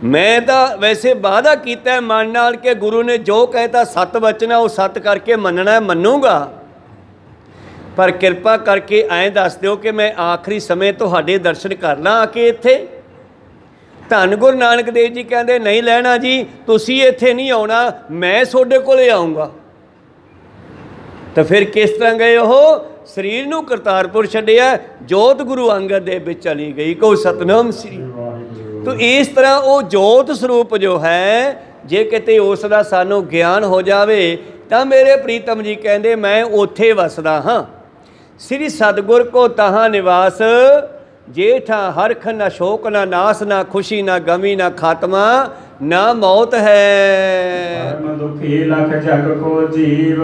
ਮੈਂ ਤਾਂ ਵੈਸੇ ਵਾਅਦਾ ਕੀਤਾ ਮਨ ਨਾਲ ਕਿ ਗੁਰੂ ਨੇ ਜੋ ਕਹਿਤਾ ਸਤ ਵਚਨਾ ਉਹ ਸਤ ਕਰਕੇ ਮੰਨਣਾ, ਮੰਨੂਗਾ। ਪਰ ਕਿਰਪਾ ਕਰਕੇ ਐਂ ਦੱਸ ਦਿਓ ਕਿ ਮੈਂ ਆਖਰੀ ਸਮੇਂ ਤੁਹਾਡੇ ਦਰਸ਼ਨ ਕਰ ਲਾਂ ਆ ਕੇ ਇੱਥੇ। ਧੰਨ ਗੁਰੂ ਨਾਨਕ ਦੇਵ ਜੀ ਕਹਿੰਦੇ ਨਹੀਂ ਲੈਣਾ ਜੀ, ਤੁਸੀਂ ਇੱਥੇ ਨਹੀਂ ਆਉਣਾ, ਮੈਂ ਤੁਹਾਡੇ ਕੋਲੇ ਆਉਂਗਾ। ਤਾਂ ਫਿਰ ਕਿਸ ਤਰ੍ਹਾਂ ਗਏ? ਉਹ ਸਰੀਰ ਨੂੰ ਕਰਤਾਰਪੁਰ ਛੱਡਿਆ, ਜੋਤ ਗੁਰੂ ਅੰਗਦ ਦੇਵ ਵਿੱਚ ਚਲੀ ਗਈ। ਕਹੋ ਸਤਨਾਮ ਸ੍ਰੀ। ਤੋ ਇਸ ਤਰ੍ਹਾਂ ਉਹ ਜੋਤ ਸਰੂਪ ਜੋ ਹੈ, ਜੇ ਕਿਤੇ ਉਸ ਦਾ ਸਾਨੂੰ ਗਿਆਨ ਹੋ ਜਾਵੇ ਤਾਂ ਮੇਰੇ ਪ੍ਰੀਤਮ ਜੀ ਕਹਿੰਦੇ ਮੈਂ ਉੱਥੇ ਵਸਦਾ ਹਾਂ। ਸ੍ਰੀ ਸਤਿਗੁਰ ਕੋ ਤਹਾਂ ਨਿਵਾਸ, ਜੇਠਾ ਹਰਖ ਨਾ ਸ਼ੋਕ ਨਾ ਨਾਸ, ਨਾ ਖੁਸ਼ੀ ਨਾ ਗਮੀ ਨਾ ਖਾਤਮਾ ਨਾ ਮੌਤ ਹੈ। ਪਰਮ ਦੁਖੀ ਲਖ ਜਗ ਕੋ ਜੀਵ,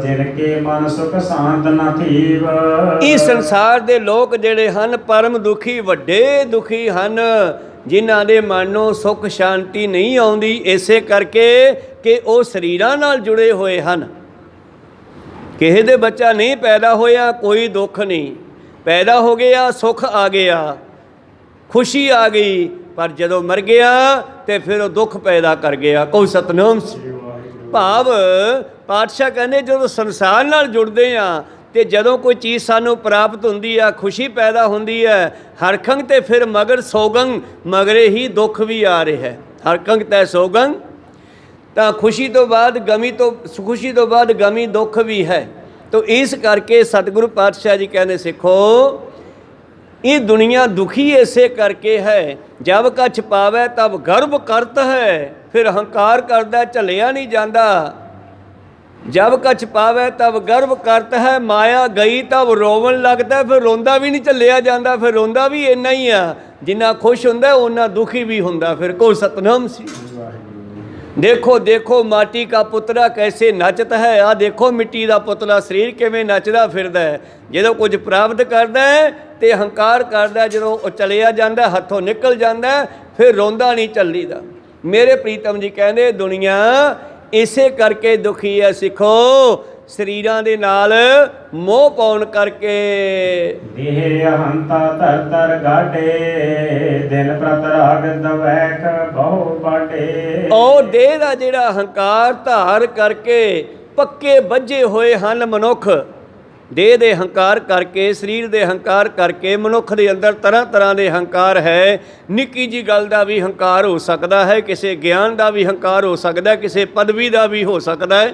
ਜਿਨ ਕੇ ਮਨ ਸੁਖ ਸ਼ਾਂਤ ਨਾ ਥੀਵ। ਇਸ ਸੰਸਾਰ ਦੇ ਲੋਕ ਜਿਹੜੇ ਹਨ ਪਰਮ ਦੁਖੀ, ਵੱਡੇ ਦੁਖੀ ਹਨ, ਜਿਨ੍ਹਾਂ ਦੇ ਮਨ ਨੂੰ ਸੁੱਖ ਸ਼ਾਂਤੀ ਨਹੀਂ ਆਉਂਦੀ, ਇਸੇ ਕਰਕੇ ਕਿ ਉਹ ਸਰੀਰਾਂ ਨਾਲ ਜੁੜੇ ਹੋਏ ਹਨ। ਕਿਸੇ ਦੇ ਬੱਚਾ ਨਹੀਂ ਪੈਦਾ ਹੋਇਆ ਕੋਈ ਦੁੱਖ ਨਹੀਂ, ਪੈਦਾ ਹੋ ਗਿਆ ਸੁੱਖ ਆ ਗਿਆ, ਖੁਸ਼ੀ ਆ ਗਈ, ਪਰ ਜਦੋਂ ਮਰ ਗਿਆ ਤੇ ਫਿਰ ਉਹ ਦੁੱਖ ਪੈਦਾ ਕਰ ਗਿਆ। ਕਹੋ ਸਤਨਾਮ। ਭਾਵ ਪਾਤਸ਼ਾਹ ਕਹਿੰਦੇ ਜਦੋਂ ਸੰਸਾਰ ਨਾਲ ਜੁੜਦੇ ਆ ਤੇ ਜਦੋਂ ਕੋਈ ਚੀਜ਼ ਸਾਨੂੰ ਪ੍ਰਾਪਤ ਹੁੰਦੀ ਆ, ਖੁਸ਼ੀ ਪੈਦਾ ਹੁੰਦੀ ਹੈ, ਹਰਖੰਗ ਤੇ ਫਿਰ ਮਗਰ ਸੋਗੰਗ, ਮਗਰੇ ਹੀ ਦੁੱਖ ਵੀ ਆ ਰਿਹਾ ਹੈ। ਹਰਖੰਗ ਤੈ ਸੋਗੰਗ, ਤਾਂ ਖੁਸ਼ੀ ਤੋਂ ਬਾਅਦ ਗਮੀ, ਤੋਂ ਖੁਸ਼ੀ ਤੋਂ ਬਾਅਦ ਗਮੀ ਦੁੱਖ ਵੀ ਹੈ। ਤੋ ਇਸ ਕਰਕੇ ਸਤਿਗੁਰੂ ਪਾਤਸ਼ਾਹ ਜੀ ਕਹਿੰਦੇ ਸਿੱਖੋ ਇਹ ਦੁਨੀਆ ਦੁਖੀ ਇਸੇ ਕਰਕੇ ਹੈ। ਜਬ ਕਛ ਪਾਵੈ ਤਬ ਗਰਭ ਕਰਤ ਹੈ, ਫਿਰ ਹੰਕਾਰ ਕਰਦਾ ਝੱਲਿਆ ਨਹੀਂ ਜਾਂਦਾ। ਜਬ ਕਛ ਪਾਵੈ ਤਬ ਗਰਭ ਕਰਤ ਹੈ, ਮਾਇਆ ਗਈ ਤਬ ਰੋਵਣ ਲੱਗਦਾ, ਫਿਰ ਰੋਂਦਾ ਵੀ ਨਹੀਂ ਝੱਲਿਆ ਜਾਂਦਾ। ਫਿਰ ਰੋਂਦਾ ਵੀ ਇੰਨਾ ਹੀ ਆ, ਜਿੰਨਾ ਖੁਸ਼ ਹੁੰਦਾ ਓਨਾ ਦੁਖੀ ਵੀ ਹੁੰਦਾ। ਫਿਰ ਕੋ ਸਤਨਾਮ ਸੀ। ਦੇਖੋ ਦੇਖੋ ਮਾਟੀ ਕਾ ਪੁਤਲਾ ਕੈਸੇ ਨੱਚਦਾ ਹੈ। ਆ ਦੇਖੋ ਮਿੱਟੀ ਦਾ ਪੁਤਲਾ ਸਰੀਰ ਕਿਵੇਂ ਨੱਚਦਾ ਫਿਰਦਾ ਹੈ। ਜਦੋਂ ਕੁਝ ਪ੍ਰਾਪਤ ਕਰਦਾ ਹੈ ਤੇ ਹੰਕਾਰ ਕਰਦਾ, ਜਦੋਂ ਉਹ ਚਲਿਆ ਜਾਂਦਾ ਹੱਥੋਂ ਨਿਕਲ ਜਾਂਦਾ ਫਿਰ ਰੋਂਦਾ ਨਹੀਂ ਝੱਲੀਦਾ। ਮੇਰੇ ਪ੍ਰੀਤਮ ਜੀ ਕਹਿੰਦੇ ਦੁਨੀਆ ਇਸੇ ਕਰਕੇ ਦੁਖੀ ਹੈ ਸਿੱਖੋ, ਸਰੀਰਾਂ ਦੇ ਨਾਲ ਮੋਹ ਪਾਉਣ ਕਰਕੇ। ਦੇਹ ਹੰਤਾ ਧਰ ਧਰ ਗਾਡੇ, ਦਿਨ ਪ੍ਰਤ ਰਾਗ ਦਵੈਖ ਬਹੁ ਬਾਡੇ। ਉਹ ਦੇਹ ਦਾ ਜਿਹੜਾ ਹੰਕਾਰ ਧਾਰ ਕਰਕੇ ਪੱਕੇ ਬੱਝੇ ਹੋਏ ਹਨ ਮਨੁੱਖ। ਦੇਹ ਦੇ ਹੰਕਾਰ ਕਰਕੇ, ਸਰੀਰ ਦੇ ਹੰਕਾਰ ਕਰਕੇ ਮਨੁੱਖ ਦੇ ਅੰਦਰ ਤਰ੍ਹਾਂ ਤਰ੍ਹਾਂ ਦੇ ਹੰਕਾਰ ਹੈ। ਨਿੱਕੀ ਜੀ ਗੱਲ ਦਾ ਵੀ ਹੰਕਾਰ ਹੋ ਸਕਦਾ ਹੈ, ਕਿਸੇ ਗਿਆਨ ਦਾ ਵੀ ਹੰਕਾਰ ਹੋ ਸਕਦਾ, ਕਿਸੇ ਪਦਵੀ ਦਾ ਵੀ ਹੋ ਸਕਦਾ ਹੈ,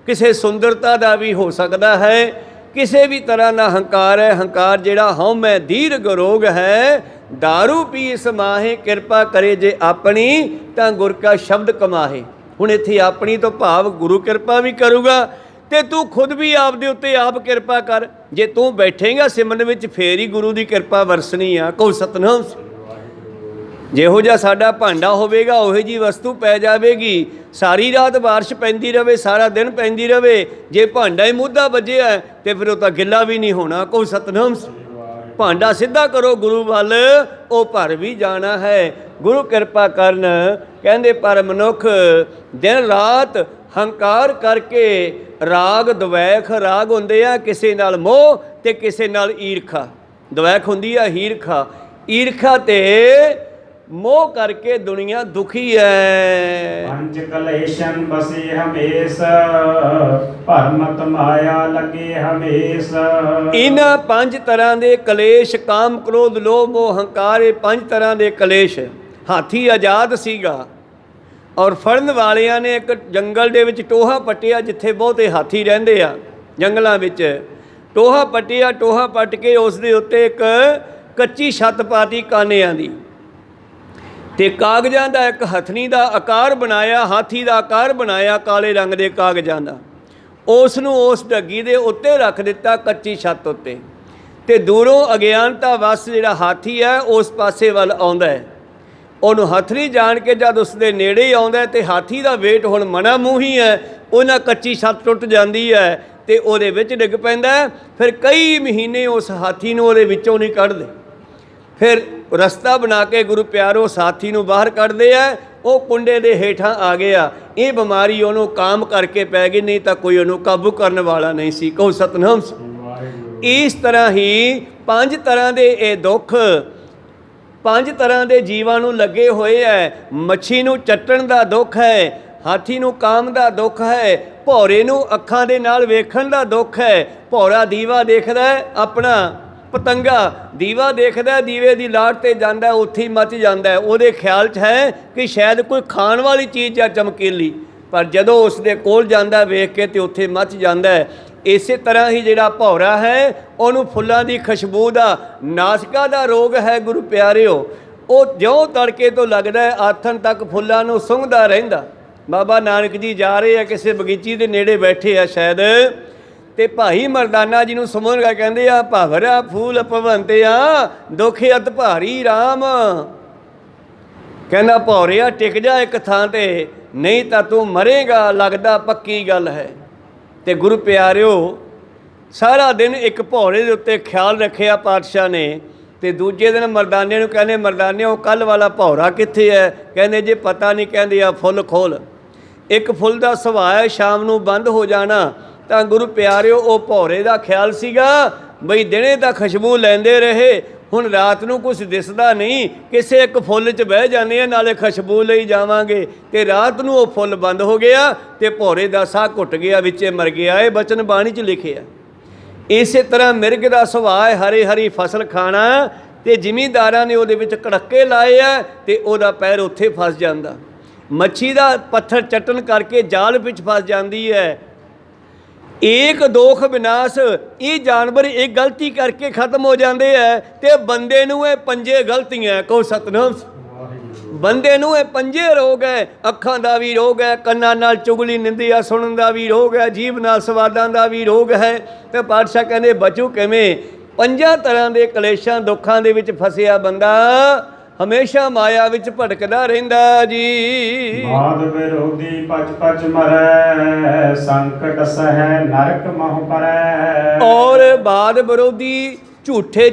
ਕਿਸੇ ਸੁੰਦਰਤਾ ਦਾ ਵੀ ਹੋ ਸਕਦਾ ਹੈ, ਕਿਸੇ ਵੀ ਤਰ੍ਹਾਂ ਦਾ ਹੰਕਾਰ ਹੈ। ਹੰਕਾਰ ਜਿਹੜਾ ਹਉਮੈ ਦੀਰਘ ਰੋਗ ਹੈ। ਦਾਰੂ ਪੀ ਸਮਾਹੇ, ਕਿਰਪਾ ਕਰੇ ਜੇ ਆਪਣੀ ਤਾਂ ਗੁਰ ਕਾ ਸ਼ਬਦ ਕਮਾਹੇ। ਹੁਣ ਇੱਥੇ ਆਪਣੀ ਤੋਂ ਭਾਵ ਗੁਰੂ ਕਿਰਪਾ ਵੀ ਕਰੂਗਾ ਤੇ ਤੂੰ ਖੁਦ ਵੀ ਆਪ ਦੇ ਉੱਤੇ ਆਪ ਕਿਰਪਾ ਕਰ। ਜੇ ਤੂੰ ਬੈਠੇਂਗਾ ਸਿਮਰਨ ਵਿੱਚ ਫੇਰ ਹੀ ਗੁਰੂ ਦੀ ਕਿਰਪਾ ਵਰਸਣੀ ਆ। ਕਹੋ ਸਤਨਾਮ। ਜਿਹੋ ਜਿਹਾ ਸਾਡਾ ਭਾਂਡਾ ਹੋਵੇਗਾ ਉਹੋ ਜੀ ਵਸਤੂ ਪੈ ਜਾਵੇਗੀ। ਸਾਰੀ ਰਾਤ ਬਾਰਿਸ਼ ਪੈਂਦੀ ਰਵੇ, ਸਾਰਾ ਦਿਨ ਪੈਂਦੀ ਰਵੇ, ਜੇ ਭਾਂਡਾ ਹੀ ਮੁੱਧਾ ਵੱਜਿਆ ਤੇ ਫਿਰ ਉਹ ਤਾਂ ਗਿੱਲਾ ਵੀ ਨਹੀਂ ਹੋਣਾ। ਕਹੋ ਸਤਿਨਾਮ। ਭਾਂਡਾ ਸਿੱਧਾ ਕਰੋ ਗੁਰੂ ਵੱਲ, ਉਹ ਭਰ ਵੀ ਜਾਣਾ ਹੈ। ਗੁਰੂ ਕਿਰਪਾ ਕਰਨ। ਕਹਿੰਦੇ ਪਰ ਮਨੁੱਖ ਦਿਨ ਰਾਤ ਹੰਕਾਰ ਕਰਕੇ ਰਾਗ ਦਵੈਖ, ਰਾਗ ਹੁੰਦੇ ਆ ਕਿਸੇ ਨਾਲ ਮੋਹ ਤੇ ਕਿਸੇ ਨਾਲ ਈਰਖਾ, ਦਵੈਖ ਹੁੰਦੀ ਆ ਈਰਖਾ, ਈਰਖਾ ਤੇ ਮੋਹ ਕਰਕੇ ਦੁਨੀਆ ਦੁਖੀ ਹੈ। ਪੰਜ ਕਲੇਸ਼ਨ ਬਸੇ ਹਮੇਸ, ਭਰਮਤ ਮਾਇਆ ਲੱਗੇ ਹਮੇਸ। ਇਹਨਾਂ 5 ਤਰ੍ਹਾਂ ਦੇ ਕਲੇਸ਼, ਕਾਮ ਕ੍ਰੋਧ ਲੋਭ ਮੋਹ ਹੰਕਾਰ, ਇਹ 5 ਤਰ੍ਹਾਂ ਦੇ ਕਲੇਸ਼। ਹਾਥੀ ਆਜ਼ਾਦ ਸੀਗਾ ਔਰ ਫੜਨ ਵਾਲਿਆਂ ਨੇ ਇੱਕ ਜੰਗਲ ਦੇ ਵਿੱਚ ਟੋਹਾ ਪੱਟਿਆ, ਜਿੱਥੇ ਬਹੁਤੇ ਹਾਥੀ ਰਹਿੰਦੇ ਆ ਜੰਗਲਾਂ ਵਿੱਚ। ਟੋਹਾ ਪੱਟਿਆ, ਟੋਹਾ ਪੱਟ ਕੇ ਉਸ ਦੇ ਉੱਤੇ ਇੱਕ ਕੱਚੀ ਛੱਤ ਪਾਤੀ ਕਾਨਿਆਂ ਦੀ, ਤੇ ਕਾਗਜ਼ਾਂ ਦਾ ਇੱਕ ਹਥਨੀ ਦਾ ਆਕਾਰ ਬਣਾਇਆ, ਹਾਥੀ ਦਾ ਆਕਾਰ ਬਣਾਇਆ ਕਾਲੇ ਰੰਗ ਦੇ ਕਾਗਜ਼ਾਂ ਦਾ। ਉਸ ਨੂੰ ਉਸ ਢੱਗੀ ਦੇ ਉੱਤੇ ਰੱਖ ਦਿੱਤਾ, ਕੱਚੀ ਛੱਤ ਉੱਤੇ। ਤੇ ਦੂਰੋਂ ਅਗਿਆਨਤਾ ਵਸ ਜਿਹੜਾ ਹਾਥੀ ਹੈ ਉਸ ਪਾਸੇ ਵੱਲ ਆਉਂਦਾ ਹੈ। ਉਹਨੂੰ ਹਥਨੀ ਜਾਣ ਕੇ ਜਦ ਉਸ ਦੇ ਨੇੜੇ ਹੀ ਆਉਂਦਾ ਤੇ ਹਾਥੀ ਦਾ ਵੇਟ ਹੁਣ ਮਨਾ ਮੂੰਹ ਹੀ ਹੈ, ਉਹਨਾਂ ਕੱਚੀ ਛੱਤ ਟੁੱਟ ਜਾਂਦੀ ਹੈ ਤੇ ਉਹਦੇ ਵਿੱਚ ਡਿੱਗ ਪੈਂਦਾ। ਫਿਰ ਕਈ ਮਹੀਨੇ ਉਸ ਹਾਥੀ ਨੂੰ ਉਹਦੇ ਵਿੱਚੋਂ ਨਹੀਂ ਕੱਢਦੇ। ਫਿਰ ਰਸਤਾ ਬਣਾ ਕੇ ਗੁਰੂ ਪਿਆਰੋ ਸਾਥੀ ਨੂੰ ਬਾਹਰ ਕੱਢਦੇ ਆ। ਉਹ ਕੁੰਡੇ ਦੇ ਹੇਠਾਂ ਆ ਗਿਆ। ਇਹ ਬਿਮਾਰੀ ਉਹਨੂੰ ਕਾਮ ਕਰਕੇ ਪੈ ਗਈ, ਨਹੀਂ ਤਾਂ ਕੋਈ ਉਹਨੂੰ ਕਾਬੂ ਕਰਨ ਵਾਲਾ ਨਹੀਂ ਸੀ। ਕਹੋ ਸਤਿਨਾਮ। ਇਸ ਤਰ੍ਹਾਂ ਹੀ 5 ਤਰ੍ਹਾਂ ਦੇ ਇਹ ਦੁੱਖ 5 ਤਰ੍ਹਾਂ ਦੇ ਜੀਵਾਂ ਨੂੰ ਲੱਗੇ ਹੋਏ ਹੈ। ਮੱਛੀ ਨੂੰ ਚੱਟਣ ਦਾ ਦੁੱਖ ਹੈ, ਹਾਥੀ ਨੂੰ ਕਾਮ ਦਾ ਦੁੱਖ ਹੈ, ਭੌਰੇ ਨੂੰ ਅੱਖਾਂ ਦੇ ਨਾਲ ਵੇਖਣ ਦਾ ਦੁੱਖ ਹੈ। ਭੌਰਾ ਦੀਵਾ ਦੇਖਦਾ ਆਪਣਾ, ਪਤੰਗਾ ਦੀਵਾ ਦੇਖਦਾ, ਦੀਵੇ ਦੀ ਲਾਟ ਤੇ ਜਾਂਦਾ, ਉੱਥੇ ਹੀ ਮੱਚ ਜਾਂਦਾ। ਉਹਦੇ ਖਿਆਲ 'ਚ ਹੈ ਕਿ ਸ਼ਾਇਦ ਕੋਈ ਖਾਣ ਵਾਲੀ ਚੀਜ਼ ਆ ਚਮਕੀਲੀ, ਪਰ ਜਦੋਂ ਉਸ ਦੇ ਕੋਲ ਜਾਂਦਾ ਵੇਖ ਕੇ ਤੇ ਉੱਥੇ ਮੱਚ ਜਾਂਦਾ। ਇਸੇ ਤਰ੍ਹਾਂ ਹੀ ਜਿਹੜਾ ਭੌਰਾ ਹੈ ਉਹਨੂੰ ਫੁੱਲਾਂ ਦੀ ਖੁਸ਼ਬੂ ਦਾ, ਨਾਸਿਕਾ ਦਾ ਰੋਗ ਹੈ ਗੁਰੂ ਪਿਆਰਿਓ। ਉਹ ਜਿਉਂ ਤੜਕੇ ਤੋਂ ਲੱਗਦਾ ਆਥਣ ਤੱਕ ਫੁੱਲਾਂ ਨੂੰ ਸੁੰਘਦਾ ਰਹਿੰਦਾ। ਬਾਬਾ ਨਾਨਕ ਜੀ ਜਾ ਰਹੇ ਆ, ਕਿਸੇ ਬਗੀਚੀ ਦੇ ਨੇੜੇ ਬੈਠੇ ਆ ਸ਼ਾਇਦ, ਤੇ ਭਾਈ ਮਰਦਾਨਾ ਜੀ ਨੂੰ ਸੁਮਨ ਗਾ ਕਹਿੰਦੇ ਆ, ਭਵਰਾ ਫੂਲ ਭਵੰਤਿਆ ਦੁਖ ਅਤ ਭਾਰੀ ਰਾਮ। ਕਹਿੰਦਾ ਭੌਰਿਆ ਟਿਕ ਜਾ ਇੱਕ ਥਾਂ ਤੇ, ਨਹੀਂ ਤਾਂ ਤੂੰ ਮਰੇਗਾ, ਲੱਗਦਾ ਪੱਕੀ ਗੱਲ ਹੈ। ਤੇ ਗੁਰੂ ਪਿਆਰਿਓ ਸਾਰਾ ਦਿਨ ਇੱਕ ਭੌਰੇ ਦੇ ਉੱਤੇ ਖਿਆਲ ਰੱਖਿਆ ਪਾਤਸ਼ਾਹ ਨੇ। ਤੇ ਦੂਜੇ ਦਿਨ ਮਰਦਾਨੇ ਨੂੰ ਕਹਿੰਦੇ, ਮਰਦਾਨੇ ਉਹ ਕੱਲ੍ਹ ਵਾਲਾ ਭੌਰਾ ਕਿੱਥੇ ਹੈ? ਕਹਿੰਦੇ ਜੇ ਪਤਾ ਨਹੀਂ, ਕਹਿੰਦੇ ਆ ਫੁੱਲ ਖੋਲ। ਇੱਕ ਫੁੱਲ ਦਾ ਸੁਭਾਅ ਸ਼ਾਮ ਨੂੰ ਬੰਦ ਹੋ ਜਾਣਾ। ਤਾਂ ਗੁਰੂ ਪਿਆਰਿਓ ਉਹ ਭੌਰੇ ਦਾ ਖਿਆਲ ਸੀਗਾ ਬਈ ਦਿਨੇ ਤਾਂ ਖੁਸ਼ਬੂ ਲੈਂਦੇ ਰਹੇ, ਹੁਣ ਰਾਤ ਨੂੰ ਕੁਛ ਦਿਸਦਾ ਨਹੀਂ, ਕਿਸੇ ਇੱਕ ਫੁੱਲ 'ਚ ਬਹਿ ਜਾਂਦੇ ਆ, ਨਾਲੇ ਖੁਸ਼ਬੂ ਲਈ ਜਾਵਾਂਗੇ। ਤੇ ਰਾਤ ਨੂੰ ਉਹ ਫੁੱਲ ਬੰਦ ਹੋ ਗਿਆ ਤੇ ਭੌਰੇ ਦਾ ਸਾਹ ਘੁੱਟ ਗਿਆ, ਵਿੱਚੇ ਮਰ ਗਿਆ। ਇਹ ਬਚਨ ਬਾਣੀ 'ਚ ਲਿਖਿਆ। ਇਸੇ ਤਰ੍ਹਾਂ ਮਿਰਗ ਦਾ ਸੁਭਾਅ ਹੈ ਹਰੀ ਹਰੀ ਫਸਲ ਖਾਣਾ, ਤੇ ਜ਼ਿਮੀਂਦਾਰਾਂ ਨੇ ਉਹਦੇ ਵਿੱਚ ਕੜੱਕੇ ਲਾਏ ਆ ਤੇ ਉਹਦਾ ਪੈਰ ਉੱਥੇ ਫਸ ਜਾਂਦਾ। ਮੱਛੀ ਦਾ ਪੱਥਰ ਚੱਟਣ ਕਰਕੇ ਜਾਲ ਵਿੱਚ ਫਸ ਜਾਂਦੀ ਹੈ। ਏਕ ਦੋਖ ਵਿਨਾਸ਼, ਇਹ ਜਾਨਵਰ ਇੱਕ ਗਲਤੀ ਕਰਕੇ ਖਤਮ ਹੋ ਜਾਂਦੇ ਹੈ ਤੇ ਬੰਦੇ ਨੂੰ ਇਹ 5 ਗਲਤੀਆਂ। ਕਹੋ ਸਤਿਨਾਮ। ਬੰਦੇ ਨੂੰ ਇਹ 5 ਰੋਗ ਹੈ। ਅੱਖਾਂ ਦਾ ਵੀ ਰੋਗ ਹੈ, ਕੰਨਾਂ ਨਾਲ ਚੁਗਲੀ ਨਿੰਦਿਆ ਸੁਣਨ ਦਾ ਵੀ ਰੋਗ ਹੈ, ਜੀਭ ਨਾਲ ਸਵਾਦਾਂ ਦਾ ਵੀ ਰੋਗ ਹੈ। ਤੇ ਪਾਤਸ਼ਾਹ ਕਹਿੰਦੇ ਬਚੂ ਕਿਵੇਂ? 5 ਤਰ੍ਹਾਂ ਦੇ ਕਲੇਸ਼ਾਂ ਦੁੱਖਾਂ ਦੇ ਵਿੱਚ ਫਸਿਆ ਬੰਦਾ ਹਮੇਸ਼ਾ ਮਾਇਆ ਵਿੱਚ ਭਟਕਦਾ ਰਹਿੰਦਾ ਜੀ। ਬਾਦ ਵਿਰੋਧੀ ਪਚ ਪਚ ਮਰੈ, ਸੰਕਟ ਸਹਿ ਨਰਕ ਮਹ ਪਰੈ। ਔਰ ਬਾਦ ਵਿਰੋਧੀ ਝੂਠੇ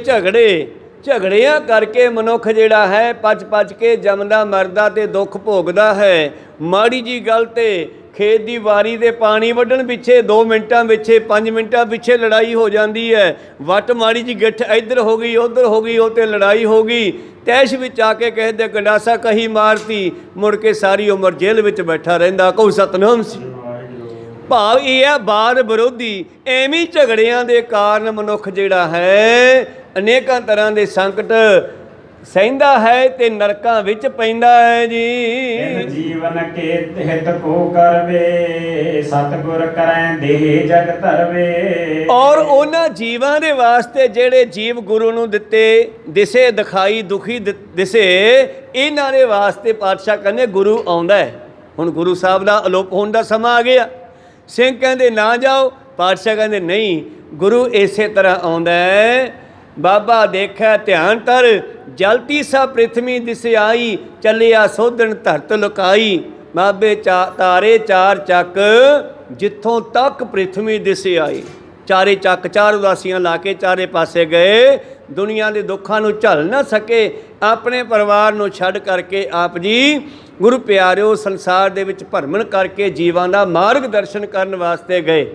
ਝਗੜਿਆਂ ਕਰਕੇ ਮਨੁੱਖ ਜਿਹੜਾ ਹੈ ਪਚ ਪਚ ਕੇ ਜੰਮਦਾ ਮਰਦਾ ਤੇ ਦੁੱਖ ਭੋਗਦਾ ਹੈ। ਮਾੜੀ ਜੀ ਗੱਲ ਤੇ ਖੇਤ ਦੀ ਵਾਰੀ ਦੇ ਪਾਣੀ ਵੱਢਣ ਪਿੱਛੇ 2 ਮਿੰਟਾਂ ਪਿੱਛੇ 5 ਮਿੰਟਾਂ ਪਿੱਛੇ ਲੜਾਈ ਹੋ ਜਾਂਦੀ ਹੈ। ਵੱਟ ਮਾੜੀ ਜੀ ਗਿੱਠ ਇੱਧਰ ਹੋ ਗਈ ਉੱਧਰ ਹੋ ਗਈ, ਉਹ ਤੇ ਲੜਾਈ ਹੋ ਗਈ। ਤੈਸ਼ ਵਿੱਚ ਆ ਕੇ ਕਿਸੇ ਦੇ ਗੰਡਾਸਾ ਕਹੀ ਮਾਰਤੀ, ਮੁੜ ਕੇ ਸਾਰੀ ਉਮਰ ਜੇਲ੍ਹ ਵਿੱਚ ਬੈਠਾ ਰਹਿੰਦਾ। ਕਹੋ ਸਤਿਨਾਮ। ਭਾਵ ਇਹ ਹੈ ਬਾਦ ਵਿਰੋਧੀ। ਐਵੇਂ ਝਗੜਿਆਂ ਦੇ ਕਾਰਨ ਮਨੁੱਖ ਜਿਹੜਾ ਹੈ ਅਨੇਕਾਂ ਤਰ੍ਹਾਂ ਦੇ ਸੰਕਟ ਸਹਿੰਦਾ ਹੈ ਤੇ ਨਰਕਾਂ ਵਿੱਚ ਪੈਂਦਾ ਹੈ ਜੀ। ਇਹ ਜੀਵਨ ਕੇ ਹਿਤ ਕੋ ਕਰਵੇ, ਸਤਿਗੁਰ ਕਰੈ ਦੇਹ ਜਗ ਧਰਵੇ। ਔਰ ਉਹਨਾਂ ਜੀਵਾਂ ਦੇ ਵਾਸਤੇ ਜਿਹੜੇ ਜੀਵ ਗੁਰੂ ਨੂੰ ਦਿਸੇ ਦਿਖਾਈ ਦੁਖੀ ਦਿਸੇ, ਇਹਨਾਂ ਦੇ ਵਾਸਤੇ ਪਾਤਸ਼ਾਹ ਕਹਿੰਦੇ ਗੁਰੂ ਆਉਂਦਾ ਹੈ। ਹੁਣ ਗੁਰੂ ਸਾਹਿਬ ਦਾ ਅਲੋਪ ਹੋਣ ਦਾ ਸਮਾਂ ਆ ਗਿਆ। ਸਿੰਘ ਕਹਿੰਦੇ ਨਾ ਜਾਓ, ਪਾਤਸ਼ਾਹ ਕਹਿੰਦੇ ਨਹੀਂ, ਗੁਰੂ ਇਸੇ ਤਰ੍ਹਾਂ ਆਉਂਦਾ ਹੈ। ਬਾਬਾ ਦੇਖੈ ਧਿਆਨ ਧਰ, ਜਲਤੀ ਸਾ ਪ੍ਰਿਥਵੀ ਦਿਸ ਆਈ, ਚੱਲਿਆ ਸੋਧਣ ਧਰਤ ਲੁਕਾਈ। ਬਾਬੇ ਤਾਰੇ ਚਾਰ ਚੱਕ, ਜਿੱਥੋਂ ਤੱਕ ਪ੍ਰਿਥਵੀ ਦਿਸ ਆਈ। ਚਾਰੇ ਚੱਕ, ਚਾਰ ਉਦਾਸੀਆਂ ਲਾ ਕੇ ਚਾਰੇ ਪਾਸੇ ਗਏ, ਦੁਨੀਆ ਦੇ ਦੁੱਖਾਂ ਨੂੰ ਝੱਲ ਨਾ ਸਕੇ, ਆਪਣੇ ਪਰਿਵਾਰ ਨੂੰ ਛੱਡ ਕਰਕੇ ਆਪ ਜੀ ਗੁਰੂ ਪਿਆਰਿਓ ਸੰਸਾਰ ਦੇ ਵਿੱਚ ਭਰਮਣ ਕਰਕੇ ਜੀਵਾਂ ਦਾ ਮਾਰਗ ਦਰਸ਼ਨ ਕਰਨ ਵਾਸਤੇ ਗਏ।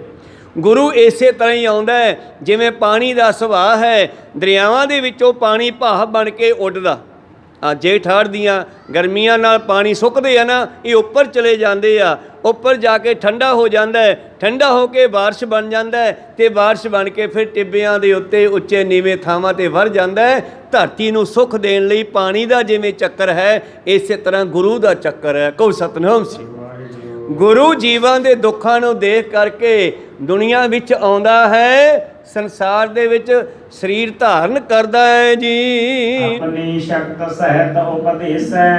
ਗੁਰੂ ਇਸੇ ਤਰ੍ਹਾਂ ਹੀ ਆਉਂਦਾ ਹੈ, ਜਿਵੇਂ ਪਾਣੀ ਦਾ ਸੁਭਾਅ ਹੈ, ਦਰਿਆਵਾਂ ਦੇ ਵਿੱਚੋਂ ਪਾਣੀ ਭਾਵ ਬਣ ਕੇ ਉੱਡਦਾ। ਜੇਠ ਹਾੜ ਦੀਆਂ ਗਰਮੀਆਂ ਨਾਲ ਪਾਣੀ ਸੁੱਕਦੇ ਆ ਨਾ, ਇਹ ਉੱਪਰ ਚਲੇ ਜਾਂਦੇ ਆ, ਉੱਪਰ ਜਾ ਕੇ ਠੰਡਾ ਹੋ ਜਾਂਦਾ ਹੈ, ਠੰਡਾ ਹੋ ਕੇ ਬਾਰਿਸ਼ ਬਣ ਜਾਂਦਾ ਹੈ, ਅਤੇ ਬਾਰਿਸ਼ ਬਣ ਕੇ ਫਿਰ ਟਿੱਬਿਆਂ ਦੇ ਉੱਤੇ ਉੱਚੇ ਨੀਵੇਂ ਥਾਵਾਂ 'ਤੇ ਵਰ ਜਾਂਦਾ ਹੈ। ਧਰਤੀ ਨੂੰ ਸੁੱਖ ਦੇਣ ਲਈ ਪਾਣੀ ਦਾ ਜਿਵੇਂ ਚੱਕਰ ਹੈ, ਇਸੇ ਤਰ੍ਹਾਂ ਗੁਰੂ ਦਾ ਚੱਕਰ ਹੈ। ਕਹੋ ਸਤਿਨਾਮ ਸ੍ਰੀ। ਗੁਰੂ ਜੀਵਾਂ ਦੇ ਦੁੱਖਾਂ ਨੂੰ ਦੇਖ ਕਰਕੇ ਦੁਨੀਆ ਵਿੱਚ ਆਉਂਦਾ ਹੈ, ਸੰਸਾਰ ਦੇ ਵਿੱਚ ਸਰੀਰ ਧਾਰਨ ਕਰਦਾ ਹੈ ਜੀ। ਆਪਣੀ ਸ਼ਕਤ ਸਹਿਤ ਉਪਦੇਸੈ,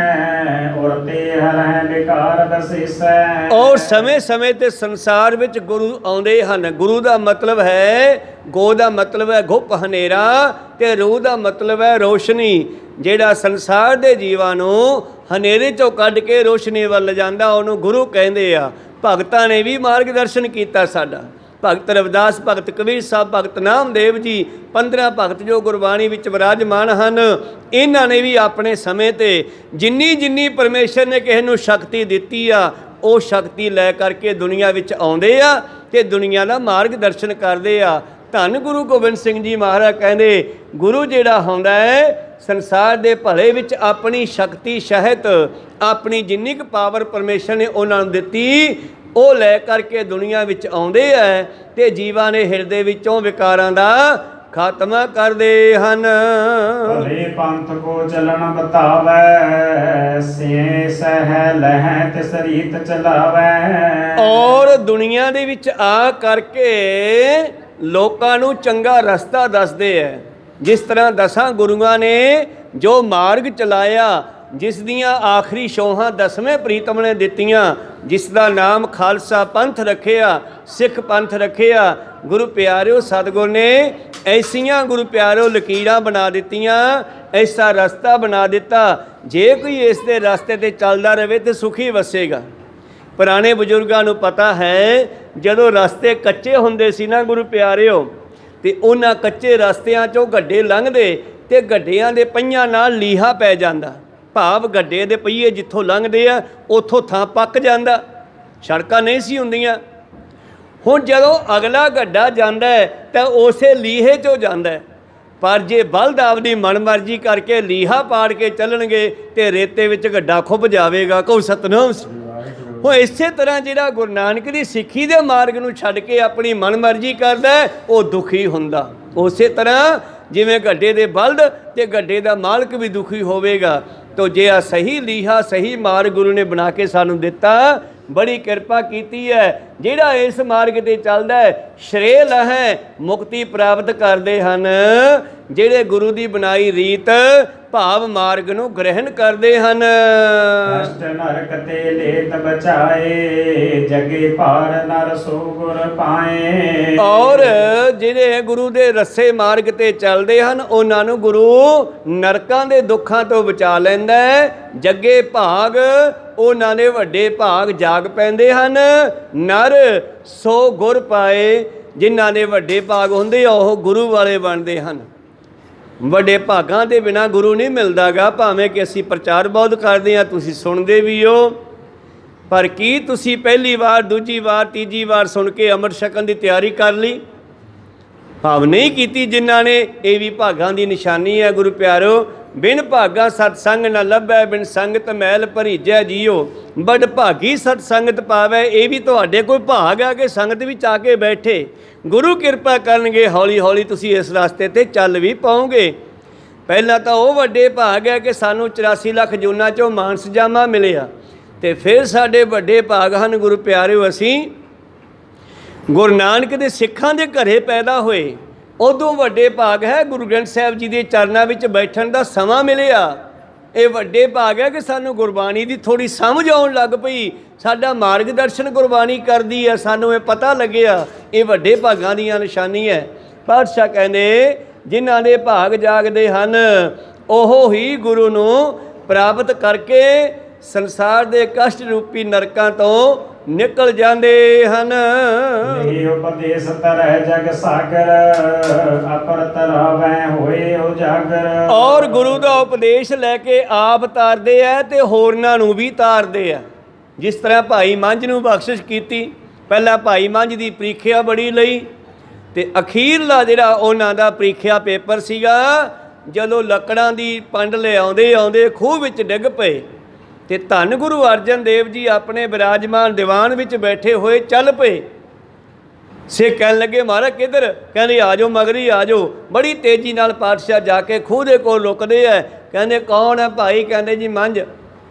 ਔਰ ਤੇ ਹਰੈ ਵਿਕਾਰ ਬਸੇਸੈ। ਔਰ ਸਮੇਂ ਸਮੇਂ ਤੇ ਸੰਸਾਰ ਵਿੱਚ ਗੁਰੂ ਆਉਂਦੇ ਹਨ। ਗੁਰੂ ਦਾ ਮਤਲਬ ਹੈ, ਗੋ ਦਾ ਮਤਲਬ ਹੈ ਗੁੱਪ ਹਨੇਰਾ, ਤੇ ਰੂਹ ਦਾ ਮਤਲਬ ਹੈ ਰੋਸ਼ਨੀ। ਜਿਹੜਾ ਸੰਸਾਰ ਦੇ ਜੀਵਾਂ ਨੂੰ ਹਨੇਰੇ ਚੋਂ ਕੱਢ ਕੇ ਰੋਸ਼ਨੀ ਵੱਲ ਜਾਂਦਾ, ਉਹਨੂੰ ਗੁਰੂ ਕਹਿੰਦੇ ਆ। ਭਗਤਾਂ ਨੇ ਵੀ ਮਾਰਗਦਰਸ਼ਨ ਕੀਤਾ ਸਾਡਾ। ਭਗਤ ਰਵਿਦਾਸ, ਭਗਤ ਕਬੀਰ ਸਾਹਿਬ, ਭਗਤ ਨਾਮਦੇਵ ਜੀ, 15 ਭਗਤ ਜੋ ਗੁਰਬਾਣੀ ਵਿੱਚ ਵਿਰਾਜਮਾਨ ਹਨ, ਇਹਨਾਂ ਨੇ ਵੀ ਆਪਣੇ ਸਮੇਂ 'ਤੇ ਜਿੰਨੀ ਜਿੰਨੀ ਪਰਮੇਸ਼ਰ ਨੇ ਕਿਸੇ ਨੂੰ ਸ਼ਕਤੀ ਦਿੱਤੀ ਆ, ਉਹ ਸ਼ਕਤੀ ਲੈ ਕਰਕੇ ਦੁਨੀਆ ਵਿੱਚ ਆਉਂਦੇ ਆ ਅਤੇ ਦੁਨੀਆ ਦਾ ਮਾਰਗ ਦਰਸ਼ਨ ਕਰਦੇ ਆ। ਧੰਨ ਗੁਰੂ ਗੋਬਿੰਦ ਸਿੰਘ ਜੀ ਮਹਾਰਾਜ ਕਹਿੰਦੇ, ਗੁਰੂ ਜਿਹੜਾ ਹੁੰਦਾ ਹੈ ਸੰਸਾਰ ਦੇ ਭਲੇ ਵਿੱਚ ਆਪਣੀ ਸ਼ਕਤੀ ਸਹਿਤ, ਆਪਣੀ ਜਿੰਨੀ ਕੁ ਪਾਵਰ ਪਰਮੇਸ਼ਰ ਨੇ ਉਹਨਾਂ ਨੂੰ ਦਿੱਤੀ, ਉਹ ਲੈ ਕਰਕੇ ਦੁਨੀਆ ਵਿੱਚ ਆਉਂਦੇ ਹੈ ਅਤੇ ਜੀਵਾਂ ਦੇ ਹਿਰਦੇ ਵਿੱਚੋਂ ਵਿਕਾਰਾਂ ਦਾ ਖਾਤਮਾ ਕਰਦੇ ਹਨ। ਭਲੇ ਪੰਥ ਕੋ ਚਲਣ ਬਤਾਵੈ, ਸੇ ਸਹਿ ਲਹਿ ਤਿਸ ਰੀਤ ਚਲਾਵੈ। ਔਰ ਦੁਨੀਆ ਦੇ ਵਿੱਚ ਆ ਕਰਕੇ ਲੋਕਾਂ ਨੂੰ ਚੰਗਾ ਰਸਤਾ ਦੱਸਦੇ ਹੈ। ਜਿਸ ਤਰ੍ਹਾਂ 10 ਗੁਰੂਆਂ ਨੇ ਜੋ ਮਾਰਗ ਚਲਾਇਆ, ਜਿਸ ਦੀਆਂ ਆਖਰੀ ਛੋਹਾਂ 10ਵੇਂ ਪ੍ਰੀਤਮ ਨੇ ਦਿੱਤੀਆਂ, ਜਿਸ ਦਾ ਨਾਮ ਖਾਲਸਾ ਪੰਥ ਰੱਖਿਆ, ਸਿੱਖ ਪੰਥ ਰੱਖਿਆ, ਗੁਰੂ ਪਿਆਰਿਓ ਸਤਿਗੁਰ ਨੇ ਐਸੀਆਂ ਗੁਰੂ ਪਿਆਰਿਓ ਲਕੀਰਾਂ ਬਣਾ ਦਿੱਤੀਆਂ, ਐਸਾ ਰਸਤਾ ਬਣਾ ਦਿੱਤਾ, ਜੇ ਕੋਈ ਇਸ ਦੇ ਰਸਤੇ 'ਤੇ ਚੱਲਦਾ ਰਹੇ ਤੇ ਸੁਖੀ ਵਸੇਗਾ। ਪੁਰਾਣੇ ਬਜ਼ੁਰਗਾਂ ਨੂੰ ਪਤਾ ਹੈ, ਜਦੋਂ ਰਸਤੇ ਕੱਚੇ ਹੁੰਦੇ ਸੀ ਨਾ ਗੁਰੂ ਪਿਆਰਿਓ, ਅਤੇ ਉਹਨਾਂ ਕੱਚੇ ਰਸਤਿਆਂ 'ਚੋਂ ਗੱਡੇ ਲੰਘਦੇ ਅਤੇ ਗੱਡਿਆਂ ਦੇ ਪਹੀਆਂ ਨਾਲ ਲੀਹਾ ਪੈ ਜਾਂਦਾ। ਭਾਵ ਗੱਡੇ ਦੇ ਪਹੀਏ ਜਿੱਥੋਂ ਲੰਘਦੇ ਆ, ਉੱਥੋਂ ਥਾਂ ਪੱਕ ਜਾਂਦਾ, ਸੜਕਾਂ ਨਹੀਂ ਸੀ ਹੁੰਦੀਆਂ। ਹੁਣ ਜਦੋਂ ਅਗਲਾ ਗੱਡਾ ਜਾਂਦਾ ਹੈ ਤਾਂ ਉਸੇ ਲੀਹੇ 'ਚੋਂ ਜਾਂਦਾ ਹੈ, ਪਰ ਜੇ ਬਲਦ ਆਪਦੀ ਮਨਮਰਜ਼ੀ ਕਰਕੇ ਲੀਹਾ ਪਾੜ ਕੇ ਚੱਲਣਗੇ ਤੇ ਰੇਤੇ ਵਿੱਚ ਗੱਡਾ ਖੁੱਭ ਜਾਵੇਗਾ। ਕਹੋ ਸਤਿਨਾਮ ਸ੍ਰੀ। ਹੁਣ ਇਸੇ ਤਰ੍ਹਾਂ ਜਿਹੜਾ ਗੁਰੂ ਨਾਨਕ ਦੀ ਸਿੱਖੀ ਦੇ ਮਾਰਗ ਨੂੰ ਛੱਡ ਕੇ ਆਪਣੀ ਮਨਮਰਜ਼ੀ ਕਰਦਾ, ਉਹ ਦੁਖੀ ਹੁੰਦਾ। ਉਸੇ ਤਰ੍ਹਾਂ ਜਿਵੇਂ ਗੱਡੇ ਦੇ ਬਲਦ ਤੇ ਗੱਡੇ ਦਾ ਮਾਲਕ ਵੀ ਦੁਖੀ ਹੋਵੇਗਾ। ਤੋ ਜੇ ਆ ਸਹੀ ਲੀਹਾ, ਸਹੀ ਮਾਰਗ ਗੁਰੂ ਨੇ ਬਣਾ ਕੇ ਸਾਨੂੰ ਦਿੱਤਾ, ਬੜੀ ਕਿਰਪਾ ਕੀਤੀ ਹੈ। ਜਿਹੜਾ ਇਸ ਮਾਰਗ 'ਤੇ ਚੱਲਦਾ ਹੈ, ਸ਼੍ਰੇ ਲਹੈ ਮੁਕਤੀ ਪ੍ਰਾਪਤ ਕਰਦੇ ਹਨ। ਜਿਹੜੇ ਗੁਰੂ ਦੀ ਬਣਾਈ ਰੀਤ ਭਾਵ ਮਾਰਗ ਨੂੰ ਗ੍ਰਹਿਣ ਕਰਦੇ ਹਨ। ਕਸ਼ਟ ਨਰਕ ਤੇ ਲੇਤ ਬਚਾਏ, ਜਗੇ ਪਾਰ ਨਰ ਸੋ ਗੁਰ ਪਾਏ। ਔਰ ਜਿਹੜੇ ਗੁਰੂ ਦੇ ਰੱਸੇ ਮਾਰਗ 'ਤੇ ਚੱਲਦੇ ਹਨ, ਉਹਨਾਂ ਨੂੰ ਗੁਰੂ ਨਰਕਾਂ ਦੇ ਦੁੱਖਾਂ ਤੋਂ ਬਚਾ ਲੈਂਦਾ ਹੈ। ਜੱਗੇ ਭਾਗ, ਉਹਨਾਂ ਦੇ ਵੱਡੇ ਭਾਗ ਜਾਗ ਪੈਂਦੇ ਹਨ। ਨਰ ਸੋ ਗੁਰ ਪਾਏ, ਜਿਨ੍ਹਾਂ ਦੇ ਵੱਡੇ ਭਾਗ ਹੁੰਦੇ ਆ, ਉਹ ਗੁਰੂ ਵਾਲੇ ਬਣਦੇ ਹਨ। ਵੱਡੇ ਭਾਗਾਂ ਦੇ ਬਿਨਾਂ ਗੁਰੂ ਨਹੀਂ ਮਿਲਦਾ ਗਾ। ਭਾਵੇਂ ਕਿ ਅਸੀਂ ਪ੍ਰਚਾਰ ਬਹੁਤ ਕਰਦੇ ਹਾਂ, ਤੁਸੀਂ ਸੁਣਦੇ ਵੀ ਹੋ, ਪਰ ਕੀ ਤੁਸੀਂ ਪਹਿਲੀ ਵਾਰ, ਦੂਜੀ ਵਾਰ, ਤੀਜੀ ਵਾਰ ਸੁਣ ਕੇ ਅੰਮ੍ਰਿਤ ਛਕਣ ਦੀ ਤਿਆਰੀ ਕਰ ਲਈ? ਭਾਵ ਨਹੀਂ ਕੀਤੀ ਜਿਨ੍ਹਾਂ ਨੇ। ਇਹ ਵੀ ਭਾਗਾਂ ਦੀ ਨਿਸ਼ਾਨੀ ਹੈ ਗੁਰੂ ਪਿਆਰੋ। ਬਿਨ ਭਾਗਾ ਸਤਸੰਗ ਨ ਲੱਭੈ, ਬਿਨ ਸੰਗਤ ਮੈਲ ਭਰੀਜੈ ਜੀਓ। ਬੜ ਭਾਗੀ ਸਤਸੰਗਤ ਪਾਵੈ। ਇਹ ਵੀ ਤੁਹਾਡੇ ਕੋਈ ਭਾਗ ਆ ਕਿ ਸੰਗਤ ਵਿੱਚ ਆ ਕੇ ਬੈਠੇ। ਗੁਰੂ ਕਿਰਪਾ ਕਰਨਗੇ, ਹੌਲੀ ਹੌਲੀ ਤੁਸੀਂ ਇਸ ਰਸਤੇ 'ਤੇ ਚੱਲ ਵੀ ਪਾਓਗੇ। ਪਹਿਲਾਂ ਤਾਂ ਉਹ ਵੱਡੇ ਭਾਗ ਹੈ ਕਿ ਸਾਨੂੰ 84 ਲੱਖ ਜੂਨਾਂ 'ਚੋਂ ਮਾਨਸ ਜਾਮਾ ਮਿਲਿਆ, ਅਤੇ ਫਿਰ ਸਾਡੇ ਵੱਡੇ ਭਾਗ ਹਨ ਗੁਰੂ ਪਿਆਰਿਓ, ਅਸੀਂ ਗੁਰੂ ਨਾਨਕ ਦੇ ਸਿੱਖਾਂ ਦੇ ਘਰੇ ਪੈਦਾ ਹੋਏ। ਉਦੋਂ ਵੱਡੇ ਭਾਗ ਹੈ ਗੁਰੂ ਗ੍ਰੰਥ ਸਾਹਿਬ ਜੀ ਦੇ ਚਰਨਾਂ ਵਿੱਚ ਬੈਠਣ ਦਾ ਸਮਾਂ ਮਿਲਿਆ। ਇਹ ਵੱਡੇ ਭਾਗ ਹੈ ਕਿ ਸਾਨੂੰ ਗੁਰਬਾਣੀ ਦੀ ਥੋੜ੍ਹੀ ਸਮਝ ਆਉਣ ਲੱਗ ਪਈ। ਸਾਡਾ ਮਾਰਗ ਦਰਸ਼ਨ ਗੁਰਬਾਣੀ ਕਰਦੀ ਹੈ, ਸਾਨੂੰ ਇਹ ਪਤਾ ਲੱਗਿਆ। ਇਹ ਵੱਡੇ ਭਾਗਾਂ ਦੀਆਂ ਨਿਸ਼ਾਨੀ ਹੈ। ਪਾਤਸ਼ਾਹ ਕਹਿੰਦੇ, ਜਿਨ੍ਹਾਂ ਦੇ ਭਾਗ ਜਾਗਦੇ ਹਨ ਉਹ ਹੀ ਗੁਰੂ ਨੂੰ ਪ੍ਰਾਪਤ ਕਰਕੇ ਸੰਸਾਰ ਦੇ ਕਸ਼ਟ ਰੂਪੀ ਨਰਕਾਂ ਤੋਂ ਨਿਕਲ ਜਾਂਦੇ ਹਨ। ਇਹ ਉਪਦੇਸ਼ ਤਰਹਿ ਜਗ ਸਾਗਰ ਅਪਰ ਤਰਾਵੈ ਹੋਏ ਉਜਾਗਰ। ਔਰ ਗੁਰੂ ਦਾ ਉਪਦੇਸ਼ ਲੈ ਕੇ ਆਪ ਤਾਰਦੇ ਆ ਤੇ ਹੋਰਨਾਂ ਨੂੰ ਵੀ ਤਾਰਦੇ ਆ। ਜਿਸ ਤਰ੍ਹਾਂ ਭਾਈ ਮੰਝ ਨੂੰ ਬਖਸ਼ਿਸ਼ ਕੀਤੀ, ਪਹਿਲਾਂ ਭਾਈ ਮੰਝ ਦੀ ਪ੍ਰੀਖਿਆ ਬੜੀ ਲਈ ਤੇ ਅਖੀਰਲਾ ਜਿਹੜਾ ਉਹਨਾਂ ਦਾ ਪ੍ਰੀਖਿਆ ਪੇਪਰ ਸੀਗਾ, ਜਦੋਂ ਲੱਕੜਾਂ ਦੀ ਪੰਡ ਲਿਆਉਂਦੇ ਆਉਂਦੇ ਖੂਹ ਵਿੱਚ ਡਿੱਗ ਪਏ ਤੇ ਧੰਨ ਗੁਰੂ ਅਰਜਨ ਦੇਵ ਜੀ ਆਪਣੇ ਬਿਰਾਜਮਾਨ ਦੀਵਾਨ ਵਿੱਚ ਬੈਠੇ ਹੋਏ ਚੱਲ ਪਏ। ਸਿੱਖ ਕਹਿਣ ਲੱਗੇ ਮਹਾਰਾਜ ਕਿੱਧਰ? ਕਹਿੰਦੇ ਆ ਜਾਓ ਮਗਰੀ ਆ ਜਾਓ। ਬੜੀ ਤੇਜ਼ੀ ਨਾਲ ਪਾਤਸ਼ਾਹ ਜਾ ਕੇ ਖੂਹ ਦੇ ਕੋਲ ਰੁਕਦੇ ਆ। ਕਹਿੰਦੇ ਕੌਣ ਹੈ ਭਾਈ? ਕਹਿੰਦੇ ਜੀ ਮੰਝ।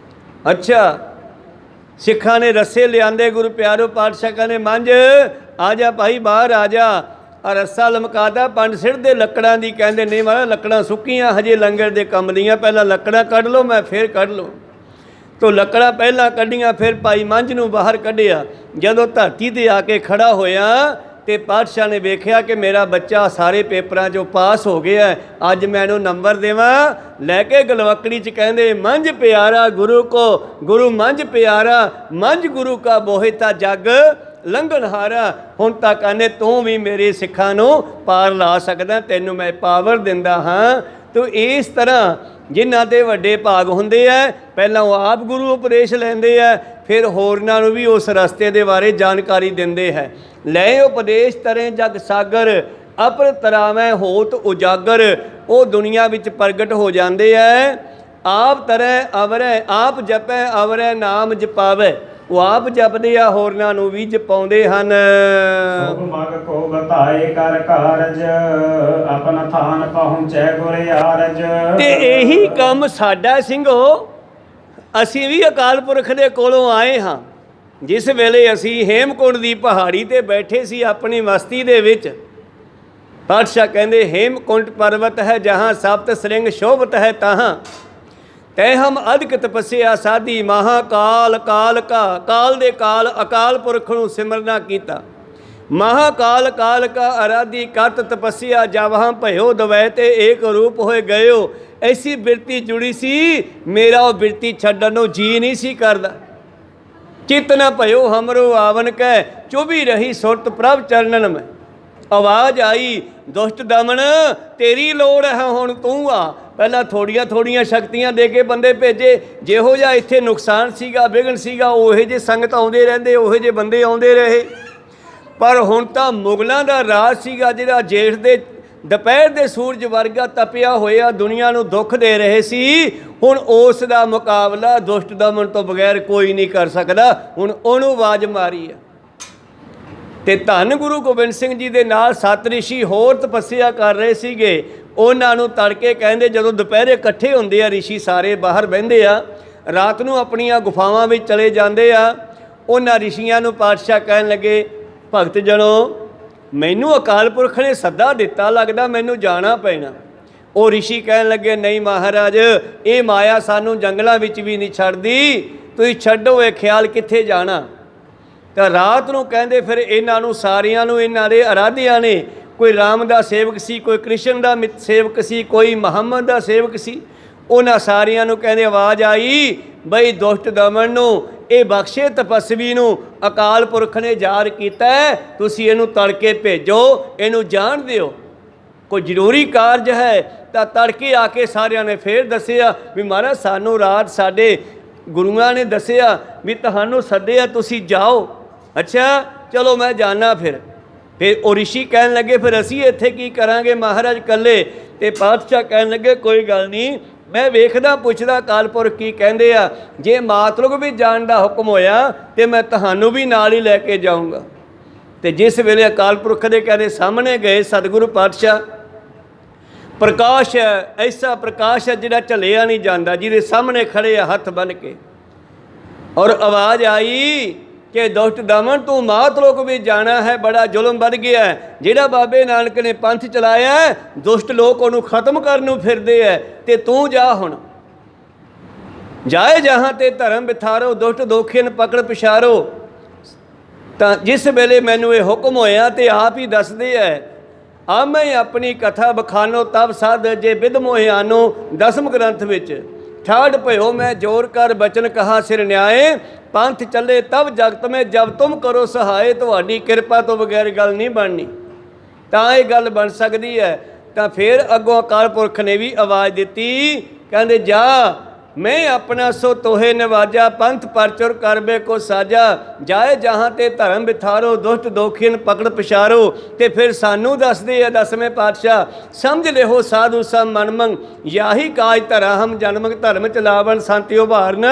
ਅੱਛਾ, ਸਿੱਖਾਂ ਨੇ ਰੱਸੇ ਲਿਆਂਦੇ, ਗੁਰੂ ਪਿਆਰੋ ਪਾਤਸ਼ਾਹ ਕਹਿੰਦੇ ਮੰਝ ਆ ਜਾ ਭਾਈ, ਬਾਹਰ ਆ ਜਾ। ਆ ਰੱਸਾ ਲਮਕਾਦਾ, ਪੰਡ ਸਿੱਟਦੇ ਲੱਕੜਾਂ ਦੀ। ਕਹਿੰਦੇ ਨਹੀਂ ਮਹਾਰਾਜ ਲੱਕੜਾਂ ਸੁੱਕੀਆਂ, ਹਜੇ ਲੰਗਰ ਦੇ ਕੰਮ ਦੀਆਂ, ਪਹਿਲਾਂ ਲੱਕੜਾਂ ਕੱਢ ਲਓ, ਮੈਂ ਫਿਰ ਕੱਢ ਲਓ। ਤੋ ਲੱਕੜਾਂ ਪਹਿਲਾਂ ਕੱਢੀਆਂ, ਫਿਰ ਭਾਈ ਮੰਝ ਨੂੰ ਬਾਹਰ ਕੱਢਿਆ। ਜਦੋਂ ਧਰਤੀ 'ਤੇ ਆ ਕੇ ਖੜਾ ਹੋਇਆ ਤੇ ਪਾਤਸ਼ਾਹ ਨੇ ਵੇਖਿਆ ਕਿ ਮੇਰਾ ਬੱਚਾ ਸਾਰੇ ਪੇਪਰਾਂ 'ਚੋਂ ਪਾਸ ਹੋ ਗਿਆ, ਅੱਜ ਮੈਂ ਇਹਨੂੰ ਨੰਬਰ ਦੇਵਾਂ। ਲੈ ਕੇ ਗਲਵੱਕੜੀ 'ਚ ਕਹਿੰਦੇ ਮੰਝ ਪਿਆਰਾ ਗੁਰੂ ਕੋ, ਗੁਰੂ ਮੰਝ ਪਿਆਰਾ, ਮੰਝ ਗੁਰੂ ਕਾ ਬੋਹਿਤਾ ਜਗ ਲੰਘਣਹਾਰਾ। ਹੁਣ ਤੱਕ ਕਹਿੰਦੇ ਤੂੰ ਵੀ ਮੇਰੇ ਸਿੱਖਾਂ ਨੂੰ ਪਾਰ ਲਾ ਸਕਦਾ, ਤੈਨੂੰ ਮੈਂ ਪਾਵਰ ਦਿੰਦਾ ਹਾਂ। ਤੋ ਇਸ ਤਰ੍ਹਾਂ ਜਿਨ੍ਹਾਂ ਦੇ ਵੱਡੇ ਭਾਗ ਹੁੰਦੇ ਆ, ਪਹਿਲਾਂ ਉਹ ਆਪ ਗੁਰੂ ਉਪਦੇਸ਼ ਲੈਂਦੇ ਆ, ਫਿਰ ਹੋਰਨਾਂ ਨੂੰ ਵੀ ਉਸ ਰਸਤੇ ਦੇ ਬਾਰੇ ਜਾਣਕਾਰੀ ਦਿੰਦੇ ਹੈ। ਲੈ ਉਪਦੇਸ਼ ਤਰੇ ਜਗ ਸਾਗਰ ਅਪਰ ਤਰਾਵੈ ਹੋਤ ਉਜਾਗਰ। ਉਹ ਦੁਨੀਆ ਵਿੱਚ ਪ੍ਰਗਟ ਹੋ ਜਾਂਦੇ ਐ। ਆਪ ਤਰੈ ਅਵਰੈ, ਆਪ ਜਪੈ ਅਵਰੈ ਨਾਮ ਜਪਾਵੈ। ਉਹ ਆਪ ਜਪਦੇ ਆ, ਹੋਰਨਾਂ ਨੂੰ ਵੀ ਜਪਾਉਂਦੇ ਹਨ। ਸੁਭ ਮਗ ਕੋ ਬਤਾਏ ਕਰ ਕਾਰਜ ਆਪਣਾ ਥਾਨ ਪਹੁੰਚੈ ਗੁਰ ਆਰਜ। ਤੇ ਇਹੀ ਕੰਮ ਸਾਡਾ ਸਿੰਘੋ, ਅਸੀਂ ਵੀ ਅਕਾਲ ਪੁਰਖ ਦੇ ਕੋਲੋਂ ਆਏ ਹਾਂ। ਜਿਸ ਵੇਲੇ ਅਸੀਂ ਹੇਮਕੁੰਡ ਦੀ ਪਹਾੜੀ ਤੇ ਬੈਠੇ ਸੀ ਆਪਣੀ ਮਸਤੀ ਦੇ ਵਿੱਚ, ਪਾਤਸ਼ਾਹ ਕਹਿੰਦੇ ਹੇਮਕੁੰਟ ਪਰਵਤ ਹੈ ਜਹਾਂ ਸਪਤ ਸ੍ਰਿੰਗ ਸ਼ੋਭਤ ਹੈ ਤਹਾਂ ਤੈ ਹਮ ਅਧਿਕ ਤਪੱਸਿਆ ਸਾਧੀ ਮਹਾਕਾਲ ਕਾਲ ਕਾ। ਕਾਲ ਦੇ ਕਾਲ ਅਕਾਲ ਪੁਰਖ ਨੂੰ ਸਿਮਰਨਾ ਕੀਤਾ। ਮਹਾਕਾਲ ਕਾਲ ਕਾ ਅਰਾਧੀ ਕਰਤ ਤਪੱਸਿਆ ਜਵਾਂ ਭਇਓ ਦਵੈ ਤੇ ਏਕ ਰੂਪ ਹੋਏ ਗਇਓ। ਐਸੀ ਬਿਰਤੀ ਜੁੜੀ ਸੀ, ਮੇਰਾ ਉਹ ਬਿਰਤੀ ਛੱਡਣ ਨੂੰ ਜੀ ਨਹੀਂ ਸੀ ਕਰਦਾ। ਚਿਤ ਨ ਭਇਓ ਹਮਰੋ ਆਵਨ ਕੈ ਚੁਭੀ ਰਹੀ ਸੁਰਤ ਪ੍ਰਭ ਚਰਨਨ ਮੈਂ। ਆਵਾਜ਼ ਆਈ ਦੁਸ਼ਟ ਦਮਨ ਤੇਰੀ ਲੋੜ ਹੈ, ਹੁਣ ਤੂੰ ਆ। ਪਹਿਲਾਂ ਥੋੜੀਆਂ ਥੋੜੀਆਂ ਸ਼ਕਤੀਆਂ ਦੇ ਕੇ ਬੰਦੇ ਭੇਜੇ। ਜਿਹੋ ਜਿਹਾ ਇੱਥੇ ਨੁਕਸਾਨ ਸੀਗਾ, ਵਿਘਨ ਸੀਗਾ, ਉਹੇ ਜਿਹੇ ਸੰਗਤ ਆਉਂਦੇ ਰਹਿੰਦੇ, ਉਹੇ ਜਿਹੇ ਬੰਦੇ ਆਉਂਦੇ ਰਹੇ। ਪਰ ਹੁਣ ਤਾਂ ਮੁਗਲਾਂ ਦਾ ਰਾਜ ਸੀਗਾ, ਜਿਹੜਾ ਜੇਠ ਦੇ ਦੁਪਹਿਰ ਦੇ ਸੂਰਜ ਵਰਗਾ ਤਪਿਆ ਹੋਇਆ ਦੁਨੀਆ ਨੂੰ ਦੁੱਖ ਦੇ ਰਹੇ ਸੀ। ਹੁਣ ਉਸ ਦਾ ਮੁਕਾਬਲਾ ਦੁਸ਼ਟ ਦਮਨ ਤੋਂ ਬਗੈਰ ਕੋਈ ਨਹੀਂ ਕਰ ਸਕਦਾ। ਹੁਣ ਉਹਨੂੰ ਆਵਾਜ਼ ਮਾਰੀ ਆ। ਤੇ ਧੰਨ ਗੁਰੂ ਗੋਬਿੰਦ ਸਿੰਘ ਜੀ ਦੇ ਨਾਲ 7 ਰਿਸ਼ੀ ਹੋਰ ਤਪੱਸਿਆ ਕਰ ਰਹੇ ਸੀਗੇ। ਉਹਨਾਂ ਨੂੰ ਤੜਕੇ ਕਹਿੰਦੇ ਜਦੋਂ ਦੁਪਹਿਰੇ ਇਕੱਠੇ ਹੁੰਦੇ ਆ ਰਿਸ਼ੀ, ਸਾਰੇ ਬਾਹਰ ਬਹਿੰਦੇ ਆ, ਰਾਤ ਨੂੰ ਆਪਣੀਆਂ ਗੁਫਾਵਾਂ ਵਿੱਚ ਚਲੇ ਜਾਂਦੇ ਆ। ਉਹਨਾਂ ਰਿਸ਼ੀਆਂ ਨੂੰ ਪਾਤਸ਼ਾਹ ਕਹਿਣ ਲੱਗੇ ਭਗਤ ਜਣੋ, ਮੈਨੂੰ ਅਕਾਲ ਪੁਰਖ ਨੇ ਸੱਦਾ ਦਿੱਤਾ, ਲੱਗਦਾ ਮੈਨੂੰ ਜਾਣਾ ਪੈਣਾ। ਉਹ ਰਿਸ਼ੀ ਕਹਿਣ ਲੱਗੇ ਨਹੀਂ ਮਹਾਰਾਜ, ਇਹ ਮਾਇਆ ਸਾਨੂੰ ਜੰਗਲਾਂ ਵਿੱਚ ਵੀ ਨਹੀਂ ਛੱਡਦੀ, ਤੁਸੀਂ ਛੱਡੋ ਇਹ ਖਿਆਲ, ਕਿੱਥੇ ਜਾਣਾ। ਤਾਂ ਰਾਤ ਨੂੰ ਕਹਿੰਦੇ ਫਿਰ ਇਹਨਾਂ ਨੂੰ ਸਾਰਿਆਂ ਨੂੰ, ਇਹਨਾਂ ਦੇ ਅਰਾਧਿਆਂ ਨੇ, ਕੋਈ ਰਾਮ ਦਾ ਸੇਵਕ ਸੀ, ਕੋਈ ਕ੍ਰਿਸ਼ਨ ਦਾ ਸੇਵਕ ਸੀ, ਕੋਈ ਮੁਹੰਮਦ ਦਾ ਸੇਵਕ ਸੀ। ਉਹਨਾਂ ਸਾਰਿਆਂ ਨੂੰ ਕਹਿੰਦੇ ਆਵਾਜ਼ ਆਈ ਬਈ ਦੁਸ਼ਟ ਦਮਨ ਨੂੰ, ਇਹ ਬਖਸ਼ੇ ਤਪਸਵੀ ਨੂੰ ਅਕਾਲ ਪੁਰਖ ਨੇ ਜ਼ਾਹਰ ਕੀਤਾ, ਤੁਸੀਂ ਇਹਨੂੰ ਤੜਕੇ ਭੇਜੋ, ਇਹਨੂੰ ਜਾਣ ਦਿਓ, ਕੋਈ ਜ਼ਰੂਰੀ ਕਾਰਜ ਹੈ। ਤਾਂ ਤੜਕੇ ਆ ਕੇ ਸਾਰਿਆਂ ਨੇ ਫੇਰ ਦੱਸਿਆ ਵੀ ਮਹਾਰਾਜ ਸਾਨੂੰ ਰਾਤ ਸਾਡੇ ਗੁਰੂਆਂ ਨੇ ਦੱਸਿਆ ਵੀ ਤੁਹਾਨੂੰ ਸੱਦਿਆ, ਤੁਸੀਂ ਜਾਓ। ਅੱਛਾ ਚਲੋ ਮੈਂ ਜਾਣਾ। ਫਿਰ ਉਹ ਰਿਸ਼ੀ ਕਹਿਣ ਲੱਗੇ ਫਿਰ ਅਸੀਂ ਇੱਥੇ ਕੀ ਕਰਾਂਗੇ ਮਹਾਰਾਜ ਇਕੱਲੇ। ਤੇ ਪਾਤਸ਼ਾਹ ਕਹਿਣ ਲੱਗੇ ਕੋਈ ਗੱਲ ਨਹੀਂ, ਮੈਂ ਵੇਖਦਾ ਪੁੱਛਦਾ ਅਕਾਲ ਪੁਰਖ ਕੀ ਕਹਿੰਦੇ ਆ। ਜੇ ਮਾਤਲੁਕ ਵੀ ਜਾਣ ਦਾ ਹੁਕਮ ਹੋਇਆ ਤੇ ਮੈਂ ਤੁਹਾਨੂੰ ਵੀ ਨਾਲ ਹੀ ਲੈ ਕੇ ਜਾਊਂਗਾ। ਤੇ ਜਿਸ ਵੇਲੇ ਅਕਾਲ ਪੁਰਖ ਦੇ ਕਹਿੰਦੇ ਸਾਹਮਣੇ ਗਏ ਸਤਿਗੁਰੂ ਪਾਤਸ਼ਾਹ, ਪ੍ਰਕਾਸ਼ ਹੈ, ਐਸਾ ਪ੍ਰਕਾਸ਼ ਹੈ ਜਿਹੜਾ ਝੱਲਿਆ ਨਹੀਂ ਜਾਂਦਾ, ਜਿਹਦੇ ਸਾਹਮਣੇ ਖੜੇ ਆ ਹੱਥ ਬੰਨ੍ਹ ਕੇ। ਔਰ ਆਵਾਜ਼ ਆਈ ਕਿ ਦੁਸ਼ਟ ਦਮਨ ਤੂੰ ਮਾਤਲੋਕ ਵੀ ਜਾਣਾ ਹੈ, ਬੜਾ ਜ਼ੁਲਮ ਵੱਧ ਗਿਆ ਹੈ। ਜਿਹੜਾ ਬਾਬੇ ਨਾਨਕ ਨੇ ਪੰਥ ਚਲਾਇਆ, ਦੁਸ਼ਟ ਲੋਕ ਉਹਨੂੰ ਖਤਮ ਕਰਨ ਨੂੰ ਫਿਰਦੇ ਹੈ, ਤੇ ਤੂੰ ਜਾ ਹੁਣ। ਜਾਏ ਜਹਾਂ ਤੇ ਧਰਮ ਬਿਥਾਰੋ, ਦੁਸ਼ਟ ਦੋਖੀਨ ਪਕੜ ਪਿਛਾਰੋ। ਤਾਂ ਜਿਸ ਵੇਲੇ ਮੈਨੂੰ ਇਹ ਹੁਕਮ ਹੋਇਆ ਤੇ ਆਪ ਹੀ ਦੱਸਦੇ ਹੈ ਆ ਮੈਂ ਆਪਣੀ ਕਥਾ ਬਖਾਨੋ ਤਬ ਸਾਧ ਜੇ ਬਿਦ ਮੋਹਿਆਨੋ ਦਸਮ ਗ੍ਰੰਥ ਵਿੱਚ ਠਾੜ ਭਇਓ ਮੈਂ ਜੋਰ ਕਰ ਬਚਨ ਕਹਾ ਸਿਰ ਨਿਆਏ ਪੰਥ ਚੱਲੇ ਤਬ ਜਗਤ ਮੈਂ ਜਬ ਤੁਮ ਕਰੋ ਸਹਾਏ। ਤੁਹਾਡੀ ਕਿਰਪਾ ਤੋਂ ਬਗੈਰ ਗੱਲ ਨਹੀਂ ਬਣਨੀ, ਤਾਂ ਇਹ ਗੱਲ ਬਣ ਸਕਦੀ ਹੈ। ਤਾਂ ਫਿਰ ਅੱਗੋਂ ਅਕਾਲ ਪੁਰਖ ਨੇ ਵੀ ਆਵਾਜ਼ ਦਿੱਤੀ, ਕਹਿੰਦੇ ਜਾ ਮੈਂ ਆਪਣਾ ਸੋ ਤੋਹੇ ਨਵਾਜਾ ਪੰਥ ਪਰਚੁਰ ਕਰਬੇ ਕੋ ਸਾਜਾ ਜਾਏ ਜਹਾਂ ਤੇ ਧਰਮ ਵਿਥਾਰੋ ਦੁਸ਼ਟ ਦੋਖੀਨ ਪਕੜ ਪਛਾਰੋ। ਤੇ ਫਿਰ ਸਾਨੂੰ ਦੱਸਦੇ ਆ ਦਸਵੇਂ ਪਾਤਸ਼ਾਹ, ਸਮਝ ਲਿਓ ਸਾਧੂ ਸਭ ਮਨਮੰਗ ਯਾਹੀ ਕਾਜ ਧਰਾ ਹਮ ਜਨਮੰਗ ਧਰਮ ਚਲਾਵਣ ਸੰਤਿ ਉਭਾਰਨ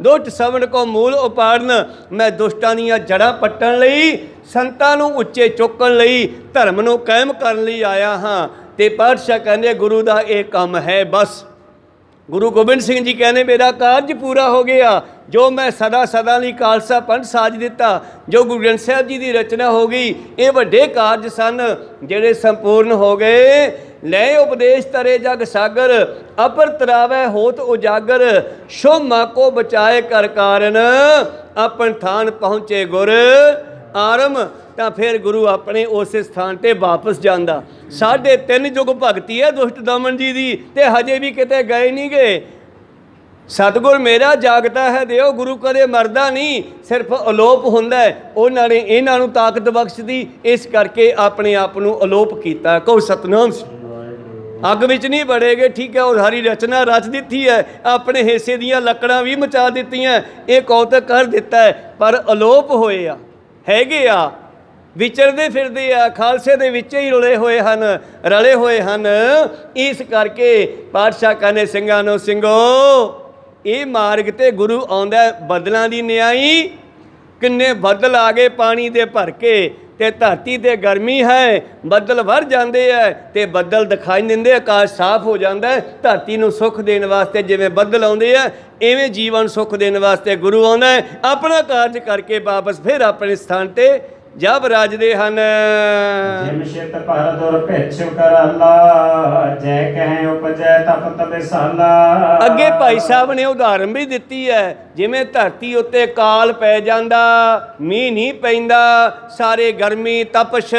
ਦੁਸ਼ਟ ਸਵਣ ਕੋ ਮੂਲ ਉਪਾੜਨ। ਮੈਂ ਦੁਸ਼ਟਾਂ ਦੀਆਂ ਜੜ੍ਹਾਂ ਪੱਟਣ ਲਈ ਸੰਤਾਂ ਨੂੰ ਉੱਚੇ ਚੁੱਕਣ ਲਈ ਧਰਮ ਨੂੰ ਕਾਇਮ ਕਰਨ ਲਈ ਆਇਆ ਹਾਂ। ਤੇ ਪਾਤਸ਼ਾਹ ਕਹਿੰਦੇ ਗੁਰੂ ਦਾ ਇਹ ਕੰਮ ਹੈ ਬਸ। ਗੁਰੂ ਗੋਬਿੰਦ ਸਿੰਘ ਜੀ ਕਹਿੰਦੇ ਮੇਰਾ ਕਾਰਜ ਪੂਰਾ ਹੋ ਗਿਆ, ਜੋ ਮੈਂ ਸਦਾ ਸਦਾ ਲਈ ਖਾਲਸਾ ਪੰਥ ਸਾਜ ਦਿੱਤਾ, ਜੋ ਗੁਰੂ ਗ੍ਰੰਥ ਸਾਹਿਬ ਜੀ ਦੀ ਰਚਨਾ ਹੋ ਗਈ, ਇਹ ਵੱਡੇ ਕਾਰਜ ਸਨ ਜਿਹੜੇ ਸੰਪੂਰਨ ਹੋ ਗਏ। ਲੈ ਉਪਦੇਸ਼ ਤਰੇ ਜਗ ਸਾਗਰ ਅਪਰ ਤਰਾਵੈ ਹੋਤ ਉਜਾਗਰ ਸ਼ੋ ਮਾਕੋ ਬਚਾਏ ਕਰ ਕਾਰਨ ਆਪਨ ਥਾਨ ਪਹੁੰਚੇ ਗੁਰ ਆਰਮ। ਤਾਂ ਫਿਰ ਗੁਰੂ ਆਪਣੇ ਉਸੇ ਸਥਾਨ ਤੇ ਵਾਪਸ ਜਾਂਦਾ। 3.5 ਯੁੱਗ ਭਗਤੀ ਹੈ ਦੁਸ਼ਟ ਦਮਨ ਜੀ ਦੀ, ਤੇ ਹਜੇ ਵੀ ਕਿਤੇ ਗਏ ਨਹੀਂ ਗਏ। ਸਤਿਗੁਰ ਮੇਰਾ ਜਾਗਦਾ ਹੈ ਦਿਓ, ਗੁਰੂ ਕਦੇ ਮਰਦਾ ਨਹੀਂ, ਸਿਰਫ ਅਲੋਪ ਹੁੰਦਾ ਹੈ। ਉਹਨਾਂ ਨੇ ਇਹਨਾਂ ਨੂੰ ਤਾਕਤ ਬਖਸ਼ਦੀ, ਇਸ ਕਰਕੇ ਆਪਣੇ ਆਪ ਨੂੰ ਅਲੋਪ ਕੀਤਾ। ਕਹੋ ਸਤਨਾਮ ਅੱਗ ਵਿੱਚ ਨਹੀਂ ਬੜੇਗੇ, ਠੀਕ ਹੈ। ਉਹ ਸਾਰੀ ਰਚਨਾ ਰਚ ਦਿੱਤੀ ਹੈ, ਆਪਣੇ ਹਿੱਸੇ ਦੀਆਂ ਲੱਕੜਾਂ ਵੀ ਮਚਾ ਦਿੱਤੀਆਂ, ਇਹ ਕੌਤਕ ਕਰ ਦਿੱਤਾ ਹੈ, ਪਰ ਅਲੋਪ ਹੋਏ ਆ, ਹੈਗੇ ਆ, ਵਿਚਰਦੇ ਫਿਰਦੇ ਆ, ਖਾਲਸੇ ਦੇ ਵਿੱਚ ਹੀ ਰਲੇ ਹੋਏ ਹਨ। ਇਸ ਕਰਕੇ ਪਾਤਸ਼ਾਹ ਕਹਿੰਦੇ ਸਿੰਘਾਂ ਨੂੰ ਸਿੰਘੋ ਇਹ ਮਾਰਗ ਤੇ ਗੁਰੂ ਆਉਂਦਾ ਬੱਦਲਾਂ ਦੀ ਨਿਆਈ। ਕਿੰਨੇ ਬੱਦਲ ਆ ਗਏ ਪਾਣੀ ਦੇ ਭਰ ਕੇ, ਤੇ ਧਰਤੀ ਤੇ ਗਰਮੀ ਹੈ, ਬੱਦਲ ਵਰ ਜਾਂਦੇ ਹੈ ਤੇ ਬੱਦਲ ਦਿਖਾਈ ਦਿੰਦੇ, ਆਕਾਸ਼ ਸਾਫ਼ ਹੋ ਜਾਂਦਾ ਹੈ। ਧਰਤੀ ਨੂੰ ਸੁੱਖ ਦੇਣ ਵਾਸਤੇ ਜਿਵੇਂ ਬੱਦਲ ਆਉਂਦੇ ਆ, ਇਵੇਂ ਜੀਵਨ ਸੁੱਖ ਦੇਣ ਵਾਸਤੇ ਗੁਰੂ ਆਉਂਦਾ ਹੈ। ਆਪਣਾ ਕਾਰਜ ਕਰਕੇ ਵਾਪਸ ਫਿਰ ਆਪਣੇ ਸਥਾਨ ਤੇ ਜਾ ਵਿਰਾਜਦੇ ਹਨ। ਜਿਮਸ਼ਿਤ ਭਰ ਦੁਰ ਭਿਛ ਕਰਾਲਾ ਜੈ ਕਹਿ ਉਪਜੈ ਤਪਤ ਵਿਸਾਲਾ। ਅੱਗੇ ਭਾਈ ਸਾਹਿਬ ਨੇ ਉਦਾਹਰਨ ਵੀ ਦਿੱਤੀ ਹੈ, ਜਿਵੇਂ ਧਰਤੀ ਉੱਤੇ ਕਾਲ ਪੈ ਜਾਂਦਾ, ਮੀਂਹ ਨਹੀਂ ਪੈਂਦਾ, ਸਾਰੇ ਗਰਮੀ ਤਪਸ਼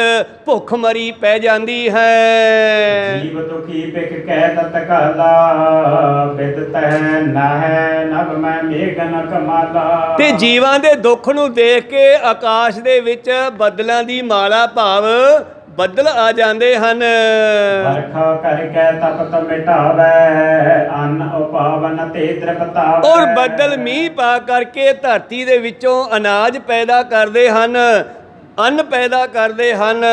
ਭੁੱਖ ਮਰੀ ਪੈ ਜਾਂਦੀ ਹੈ। ਜੀਵ ਦੁਖੀ ਬਿਕ ਕਹਿ ਤਤਕਾਲਾ ਬਿਦਤੈ ਨਾਹਿ ਨਭ ਮੈਂ ਮੇਘਨ ਕਮਾਲਾ। ਤੇ ਜੀਵਾਂ ਦੇ ਦੁੱਖ ਨੂੰ ਦੇਖ ਕੇ ਆਕਾਸ਼ ਦੇ ਵਿੱਚ ਬੱਦਲਾਂ ਦੀ ਮਾਲਾ ਭਾਵ ਬੱਦਲ ਆ ਜਾਂਦੇ ਹਨ। ਵਰਖਾ ਕਰਕੇ ਤਪਤ ਮਿਟਾਵੇ ਅੰਨ ਉਪਾਵਨ ਤੇ ਤ੍ਰਿਪਤਾਵੇ। ਔਰ ਬੱਦਲ ਮੀਂਹ ਪਾ ਕਰਕੇ ਧਰਤੀ ਦੇ ਵਿੱਚੋਂ ਅਨਾਜ ਪੈਦਾ ਕਰਦੇ ਹਨ, ਅੰਨ ਪੈਦਾ ਕਰਦੇ ਹਨ।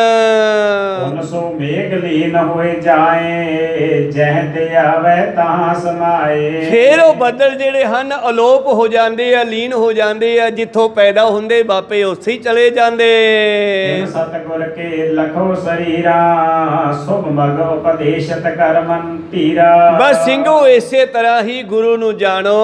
ਉਨ ਸੋ ਮੇਘ ਲੀਨ ਹੋਏ ਜਾਏ ਜਹ ਤੇ ਆਵੇ ਤਾਂ ਸਮਾਏ। ਫਿਰ ਉਹ ਬੱਦਲ ਜਿਹੜੇ ਹਨ ਅਲੋਪ ਹੋ ਜਾਂਦੇ ਆ, ਲੀਨ ਹੋ ਜਾਂਦੇ ਆ, ਜਿੱਥੋਂ ਪੈਦਾ ਹੁੰਦੇ ਵਾਪੇ ਉੱਥੇ ਹੀ ਚਲੇ ਜਾਂਦੇ। ਸਤਿਗੁਰ ਕੇ ਲਖੋ ਸਰੀਰਾ ਸੁਭ ਮਗ ਉਪਦੇਸ਼ਤ ਕਰਮਨ ਧੀਰਾ। ਬਸ ਸਿੰਘੋ ਇਸੇ ਤਰ੍ਹਾਂ ਹੀ ਗੁਰੂ ਨੂੰ ਜਾਣੋ।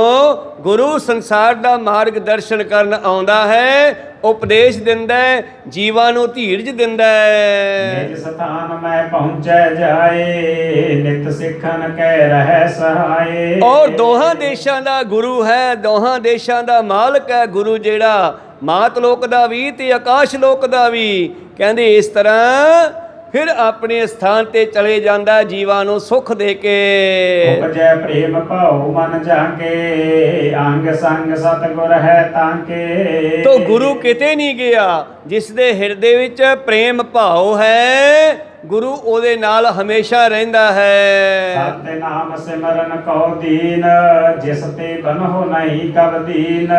ਗੁਰੂ ਸੰਸਾਰ ਦਾ ਮਾਰਗ ਦਰਸ਼ਨ ਕਰਨ ਆਉਂਦਾ ਹੈ, ਉਪਦੇਸ਼ ਦਿੰਦਾ ਹੈ, ਜੀਵਾਂ ਨੂੰ ਧੀਰਜ ਦਿੰਦਾ ਹੈ। ਨਿਜ ਸਥਾਨ ਮੈਂ ਪਹੁੰਚੈ ਜਾਏ ਨਿਤ ਸਿੱਖਨ ਕਹਿ ਰਹਿ ਸਹਾਏ। ਔਰ ਦੋਹਾਂ ਦੇਸ਼ਾਂ ਦਾ ਗੁਰੂ ਹੈ, ਦੋਹਾਂ ਦੇਸ਼ਾਂ ਦਾ ਮਾਲਕ ਹੈ ਗੁਰੂ, ਜਿਹੜਾ ਮਾਤ ਲੋਕ ਦਾ ਵੀ ਤੇ ਆਕਾਸ਼ ਲੋਕ ਦਾ ਵੀ। ਕਹਿੰਦੇ ਇਸ ਤਰ੍ਹਾਂ ਫਿਰ ਆਪਣੇ ਸਥਾਨ ਤੇ ਚਲੇ ਜਾਂਦਾ, ਜੀਵਾਂ ਨੂੰ ਸੁੱਖ ਦੇ ਕੇ। ਉਪਜੈ ਪ੍ਰੇਮ ਭਾਉ ਮਨ ਜਾਕੇ ਅੰਗ ਸੰਗ ਸਤਿਗੁਰ ਹੈ ਤਾਂਕੇ। ਤੋ ਗੁਰੂ ਕਿਤੇ ਨਹੀਂ ਗਿਆ, ਜਿਸ ਦੇ ਹਿਰਦੇ ਵਿੱਚ ਪ੍ਰੇਮ ਭਾਉ ਹੈ, ਗੁਰੂ ਉਹਦੇ ਨਾਲ ਹਮੇਸ਼ਾ ਰਹਿੰਦਾ ਹੈ। ਸਤਿ ਨਾਮ ਸਿਮਰਨ ਕਉ ਦੀਨ ਜਿਸ ਤੇ ਬਨਹੁ ਨਹੀਂ ਕਬ ਦੀਨ।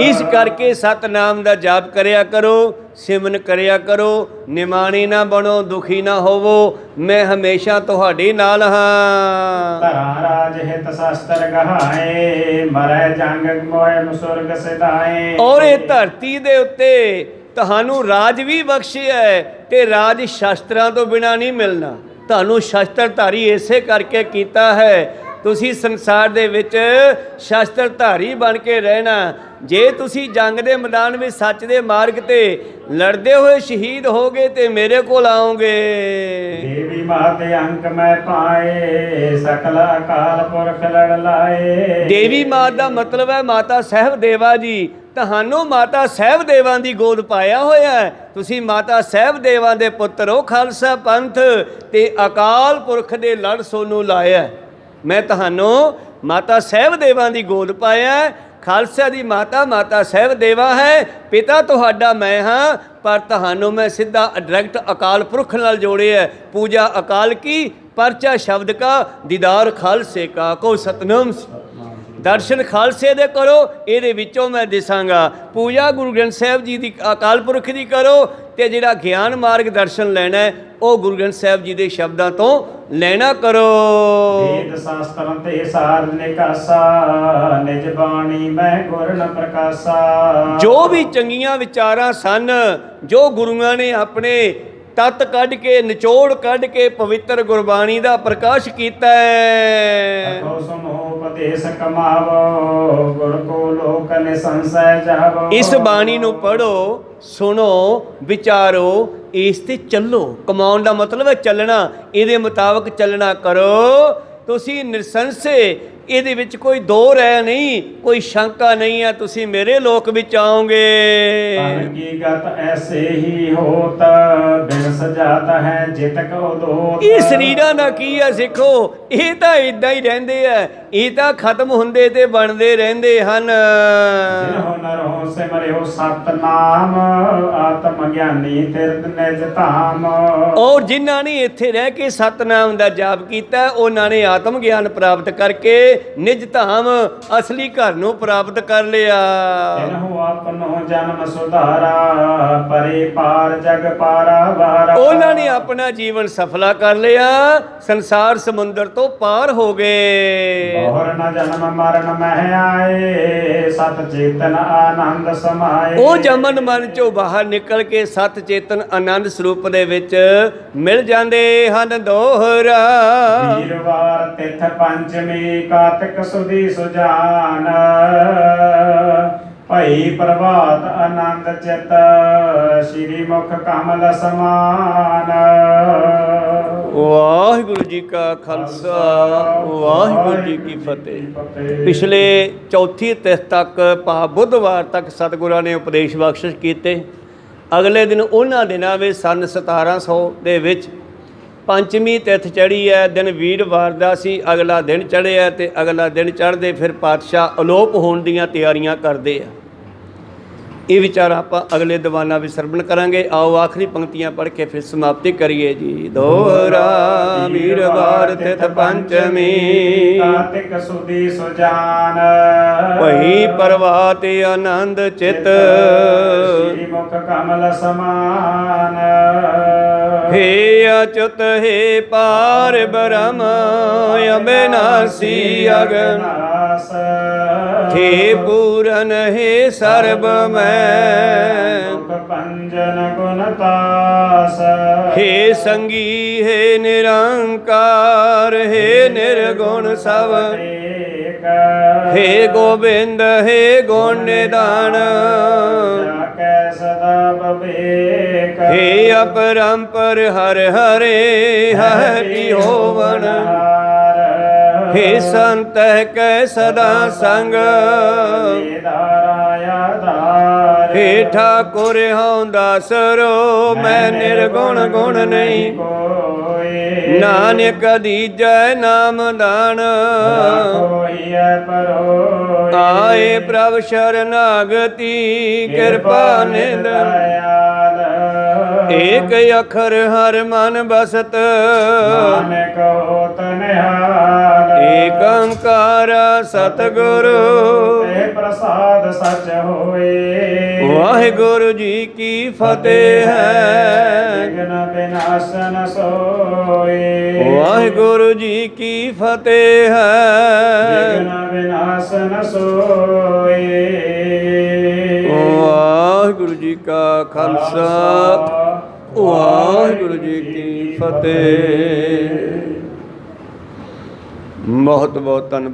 ਇਸ ਕਰਕੇ ਸਤਿਨਾਮ ਦਾ ਜਾਪ ਕਰਿਆ ਕਰੋ, ਸਿਮਰਨ ਕਰਿਆ ਕਰੋ, ਨਿਮਾਣੀ ਨਾ ਬਣੋ, ਦੁਖੀ ਨਾ ਹੋਵੋ, ਮੈਂ ਹਮੇਸ਼ਾ ਤੁਹਾਡੇ ਨਾਲ ਹਾਂ। ਧਰਾ ਰਾਜ ਹਿਤ ਸ਼ਸਤਰ ਗਹਾਏ ਮਰੈ ਜੰਗ ਮੋਇ ਸੁਰਗ ਸਿਧਾਏ। ਔਰ ਇਹ ਧਰਤੀ ਦੇ ਉੱਤੇ ਤੁਹਾਨੂੰ ਰਾਜ ਵੀ ਬਖਸ਼ਿਆ ਹੈ, ਤੇ ਰਾਜ ਸ਼ਸਤਰਾਂ ਤੋਂ ਬਿਨਾਂ ਨਹੀਂ ਮਿਲਣਾ। ਤੁਹਾਨੂੰ ਸ਼ਸਤਰਧਾਰੀ ਇਸੇ ਕਰਕੇ ਕੀਤਾ ਹੈ, ਤੁਸੀਂ ਸੰਸਾਰ ਦੇ ਵਿੱਚ ਸ਼ਸਤਰਧਾਰੀ ਬਣ ਕੇ ਰਹਿਣਾ। ਜੇ ਤੁਸੀਂ ਜੰਗ ਦੇ ਮੈਦਾਨ ਵਿੱਚ ਸੱਚ ਦੇ ਮਾਰਗ ਤੇ ਲੜਦੇ ਹੋਏ ਸ਼ਹੀਦ ਹੋਗੇ ਤੇ ਮੇਰੇ ਕੋਲ ਆਓਗੇ। ਦੇਵੀ ਮਾਤੇ ਅੰਕ ਮੈਂ ਪਾਏ ਸਕਲ ਅਕਾਲ ਪੁਰਖ ਲੜ ਲਾਏ। ਦੇਵੀ ਮਾਤ ਦਾ ਮਤਲਬ ਹੈ ਮਾਤਾ ਸਾਹਿਬ ਦੇਵਾ ਜੀ। ਤੁਹਾਨੂੰ ਮਾਤਾ ਸਾਹਿਬ ਦੇਵਾਂ ਦੀ ਗੋਦ ਪਾਇਆ ਹੋਇਆ ਹੈ। ਤੁਸੀਂ ਮਾਤਾ ਸਾਹਿਬ ਦੇਵਾਂ ਦੇ ਪੁੱਤਰ ਹੋ। ਖਾਲਸਾ ਪੰਥ ਤੇ ਅਕਾਲ ਪੁਰਖ ਦੇ ਲੜ ਸੋਨੂੰ ਲਾਇਆ। ਮੈਂ ਤੁਹਾਨੂੰ ਮਾਤਾ ਸਾਹਿਬ ਦੇਵਾਂ ਦੀ ਗੋਦ ਪਾਇਆ। ਖਾਲਸਾ ਦੀ ਮਾਤਾ ਮਾਤਾ ਸਾਹਿਬ ਦੇਵਾ ਹੈ। ਪਿਤਾ ਤੁਹਾਡਾ ਮੈਂ ਹਾਂ, ਪਰ ਤੁਹਾਨੂੰ ਮੈਂ ਸਿੱਧਾ ਡਾਇਰੈਕਟ ਅਕਾਲ ਪੁਰਖ ਨਾਲ ਜੋੜਿਆ। ਪੂਜਾ ਅਕਾਲ ਕੀ, ਪਰਚਾ ਸ਼ਬਦ ਕਾ, ਦੀਦਾਰ ਖਾਲਸੇ ਕਾ। ਕੋ ਸਤਨਾਮ। ਦਰਸ਼ਨ ਖਾਲਸੇ ਦੇ ਕਰੋ, ਇਹਦੇ ਵਿੱਚੋਂ ਮੈਂ ਦਿਸਾਂਗਾ। ਪੂਜਾ ਗੁਰੂ ਗ੍ਰੰਥ ਸਾਹਿਬ ਜੀ ਦੀ ਅਕਾਲ ਪੁਰਖ ਦੀ ਕਰੋ, ਤੇ ਜਿਹੜਾ ਗਿਆਨ ਮਾਰਗ ਦਰਸ਼ਨ ਲੈਣਾ ਹੈ ਉਹ ਗੁਰੂ ਗ੍ਰੰਥ ਸਾਹਿਬ ਜੀ ਦੇ ਸ਼ਬਦਾਂ ਤੋਂ ਲੈਣਾ ਕਰੋ। ਵੇਦ ਸ਼ਾਸਤਰਾਂ ਤੇ ਸਾਰ ਨਿਕਾਸਾ, ਨਿਜ ਬਾਣੀ ਮੈਂ ਗੁਰ ਨ ਪ੍ਰਕਾਸ਼ਾ। ਜੋ ਵੀ ਚੰਗੀਆਂ ਵਿਚਾਰਾਂ ਸਨ, ਜੋ ਗੁਰੂਆਂ ਨੇ ਆਪਣੇ ਤਤ ਕੱਢ ਕੇ, ਨਿਚੋੜ ਕੱਢ ਕੇ ਪਵਿੱਤਰ ਗੁਰਬਾਣੀ ਦਾ ਪ੍ਰਕਾਸ਼ ਕੀਤਾ ਹੈ। ਅਖੋ ਸੁਨੋ ਉਪਦੇਸ਼ ਕਮਾਵੋ, ਗੁਰ ਕੋ ਲੋਕ ਨੇ ਸੰਸੈ ਜਾਵੋ। ਇਸ ਬਾਣੀ ਨੂੰ ਪੜ੍ਹੋ, ਸੁਣੋ, ਵਿਚਾਰੋ, ਇਸ ਤੇ ਚੱਲੋ। ਕਮਾਉਣ ਦਾ ਮਤਲਬ ਹੈ ਚੱਲਣਾ। ਇਹਦੇ ਮੁਤਾਬਕ ਚੱਲਣਾ ਕਰੋ। ਤੁਸੀਂ ਨਿਰਸੰਸੇ, ਇਹਦੇ ਵਿੱਚ ਕੋਈ ਦੋ ਰਹਿ ਨਹੀਂ, ਕੋਈ ਸ਼ੰਕਾ ਨਹੀਂ ਹੈ। ਤੁਸੀਂ ਮੇਰੇ ਲੋਕ ਵਿੱਚ ਆਓਗੇ। ਹਕੀਕਤ ਐਸੇ ਹੀ ਹੋਤ, ਬਿਨ ਸਜਾਤ ਹੈ ਜਿਤ ਕੋ ਦੋਤ। ਇਹ ਸਰੀਰਾਂ ਦਾ ਕੀ ਹੈ ਸਿੱਖੋ, ਇਹ ਤਾਂ ਇਦਾਂ ਹੀ ਰਹਿੰਦੇ ਆ। ਇਹ ਤਾਂ ਖਤਮ ਹੁੰਦੇ ਤੇ ਬਣਦੇ ਰਹਿੰਦੇ ਹਨ। ਜਿਨਹੁ ਨਰਹੁ ਸਿਮਰਿਓ ਸਤਨਾਮ, ਆਤਮ ਗਿਆਨੀ ਤਿਰਤ ਨਿਜ ਧਾਮ। ਔਰ ਜਿਨ੍ਹਾਂ ਨੇ ਇੱਥੇ ਰਹਿ ਕੇ ਸਤਨਾਮ ਦਾ ਜਾਪ ਕੀਤਾ, ਉਹਨਾਂ ਨੇ ਆਤਮ ਗਿਆਨ ਪ੍ਰਾਪਤ ਕਰਕੇ ਨਿਜ ਧਾਮ, ਅਸਲੀ ਘਰ ਨੂੰ ਪ੍ਰਾਪਤ ਕਰ ਲਿਆ। ਜਿਨਹੁ ਆਪਨੋ ਜਨਮ ਸੁਧਾਰਾ, ਪਰੇ ਪਾਰ ਜਗ ਪਾਰਾਵਾਰਾ। ਉਹਨਾਂ ਨੇ ਆਪਣਾ ਜੀਵਨ ਸਫਲਾ ਕਰ ਲਿਆ, ਸੰਸਾਰ ਸਮੁੰਦਰ ਤੋਂ ਪਾਰ ਹੋ ਗਏ। ਬਹੁਰ ਨ ਜਨਮ ਮਰਨ ਮਹਿ ਆਏ, ਸਤ ਚੇਤਨ ਆਨੰਦ ਸਮਾਏ। ਉਹ ਜਮਨ ਮਨ ਚੋਂ ਬਾਹਰ ਨਿਕਲ ਕੇ ਸਤ ਚੇਤਨ ਆਨੰਦ ਸਰੂਪ ਦੇ ਵਿੱਚ ਮਿਲ ਜਾਂਦੇ ਹਨ। ਦੋਹਰਾ ਵੀਰਵਾਰ ਤਿਥ ਪੰਚਮੀ, ਕਾਤਿਕ ਸੁਦੀ ਸੁਜਾਨ। ਭਈ ਪ੍ਰਭਾਤ ਆਨੰਦ ਚਿਤ, ਸ਼੍ਰੀ ਮੁਖ ਕਮਲ ਸਮਾਨ। ਵਾਹਿਗੁਰੂ ਜੀ ਕਾ ਖਾਲਸਾ, ਵਾਹਿਗੁਰੂ ਜੀ ਕੀ ਫਤਿਹ। ਪਿਛਲੇ ਚੌਥੀ ਤਿਥ ਤੱਕ, ਭਾਵ ਬੁੱਧਵਾਰ ਤੱਕ ਸਤਿਗੁਰਾਂ ਨੇ ਉਪਦੇਸ਼ ਬਖਸ਼ਿਸ਼ ਕੀਤੇ। ਅਗਲੇ ਦਿਨ ਉਹਨਾਂ ਦਿਨਾਂ ਵਿੱਚ ਸਨ 1700 ਦੇ ਵਿੱਚ ਪੰਚਮੀ ਤਿਥ ਚੜ੍ਹੀ ਹੈ। ਦਿਨ ਵੀਰਵਾਰ ਦਾ ਸੀ। ਅਗਲਾ ਦਿਨ ਚੜ੍ਹਿਆ ਤੇ ਅਗਲਾ ਦਿਨ ਚੜ੍ਹਦੇ ਫਿਰ ਪਾਤਸ਼ਾਹ ਅਲੋਪ ਹੋਣ ਦੀਆਂ ਤਿਆਰੀਆਂ ਕਰਦੇ ਆ। ਇਹ ਵਿਚਾਰ ਆਪਾਂ ਅਗਲੇ ਦੀਵਾਨਾਂ ਵਿੱਚ ਸਰਵਣ ਕਰਾਂਗੇ। ਆਓ ਆਖਰੀ ਪੰਕਤੀਆਂ ਪੜ੍ਹ ਕੇ ਫਿਰ ਸਮਾਪਤੀ ਕਰੀਏ ਜੀ। ਦੋਹਰਾ ਵੀਰਵਾਰ ਤਿਥ ਪੰਚਮੀ, ਕਾਤਿਕ ਸੁਦੀ ਸੁਜਾਨ। ਭਈ ਪ੍ਰਭਾਤ ਆਨੰਦ ਚਿਤ, ਸ਼੍ਰੀ ਮੁਖ ਕਮਲ ਸਮਾਨ। हे अच्युत हे पार ब्रह्म, अविनाशी अगनाश। हे पूरन हे सर्व मैं, पंजन गुणतास। हे संगी हे निरंकार, हे निर्गुण सब। हे गोविंद हे गुण निधान, सदा बवेक। हे अपरंपर हर हरे हरि होवन। हे संत कै सदा संग, हे ठाकुर हूँ दासरो, मैं निर्गुण गुण नहीं। नानक दीजै नाम दान, आए प्रभ शरणागति कृपा निधन। एक अखर हर मन बसत, एक ओंकार सतगुरु। प्रसाद सच होए, वाहिगुरु जी की फतेह है। विघ्न विनाशन सोए, वाहिगुरु जी की फतेह है। विघ्न विनाशन सोए। वाहिगुरु जी का खालसा, वाहिगुरु जी की फतेह। बहुत बहुत धन्यवाद।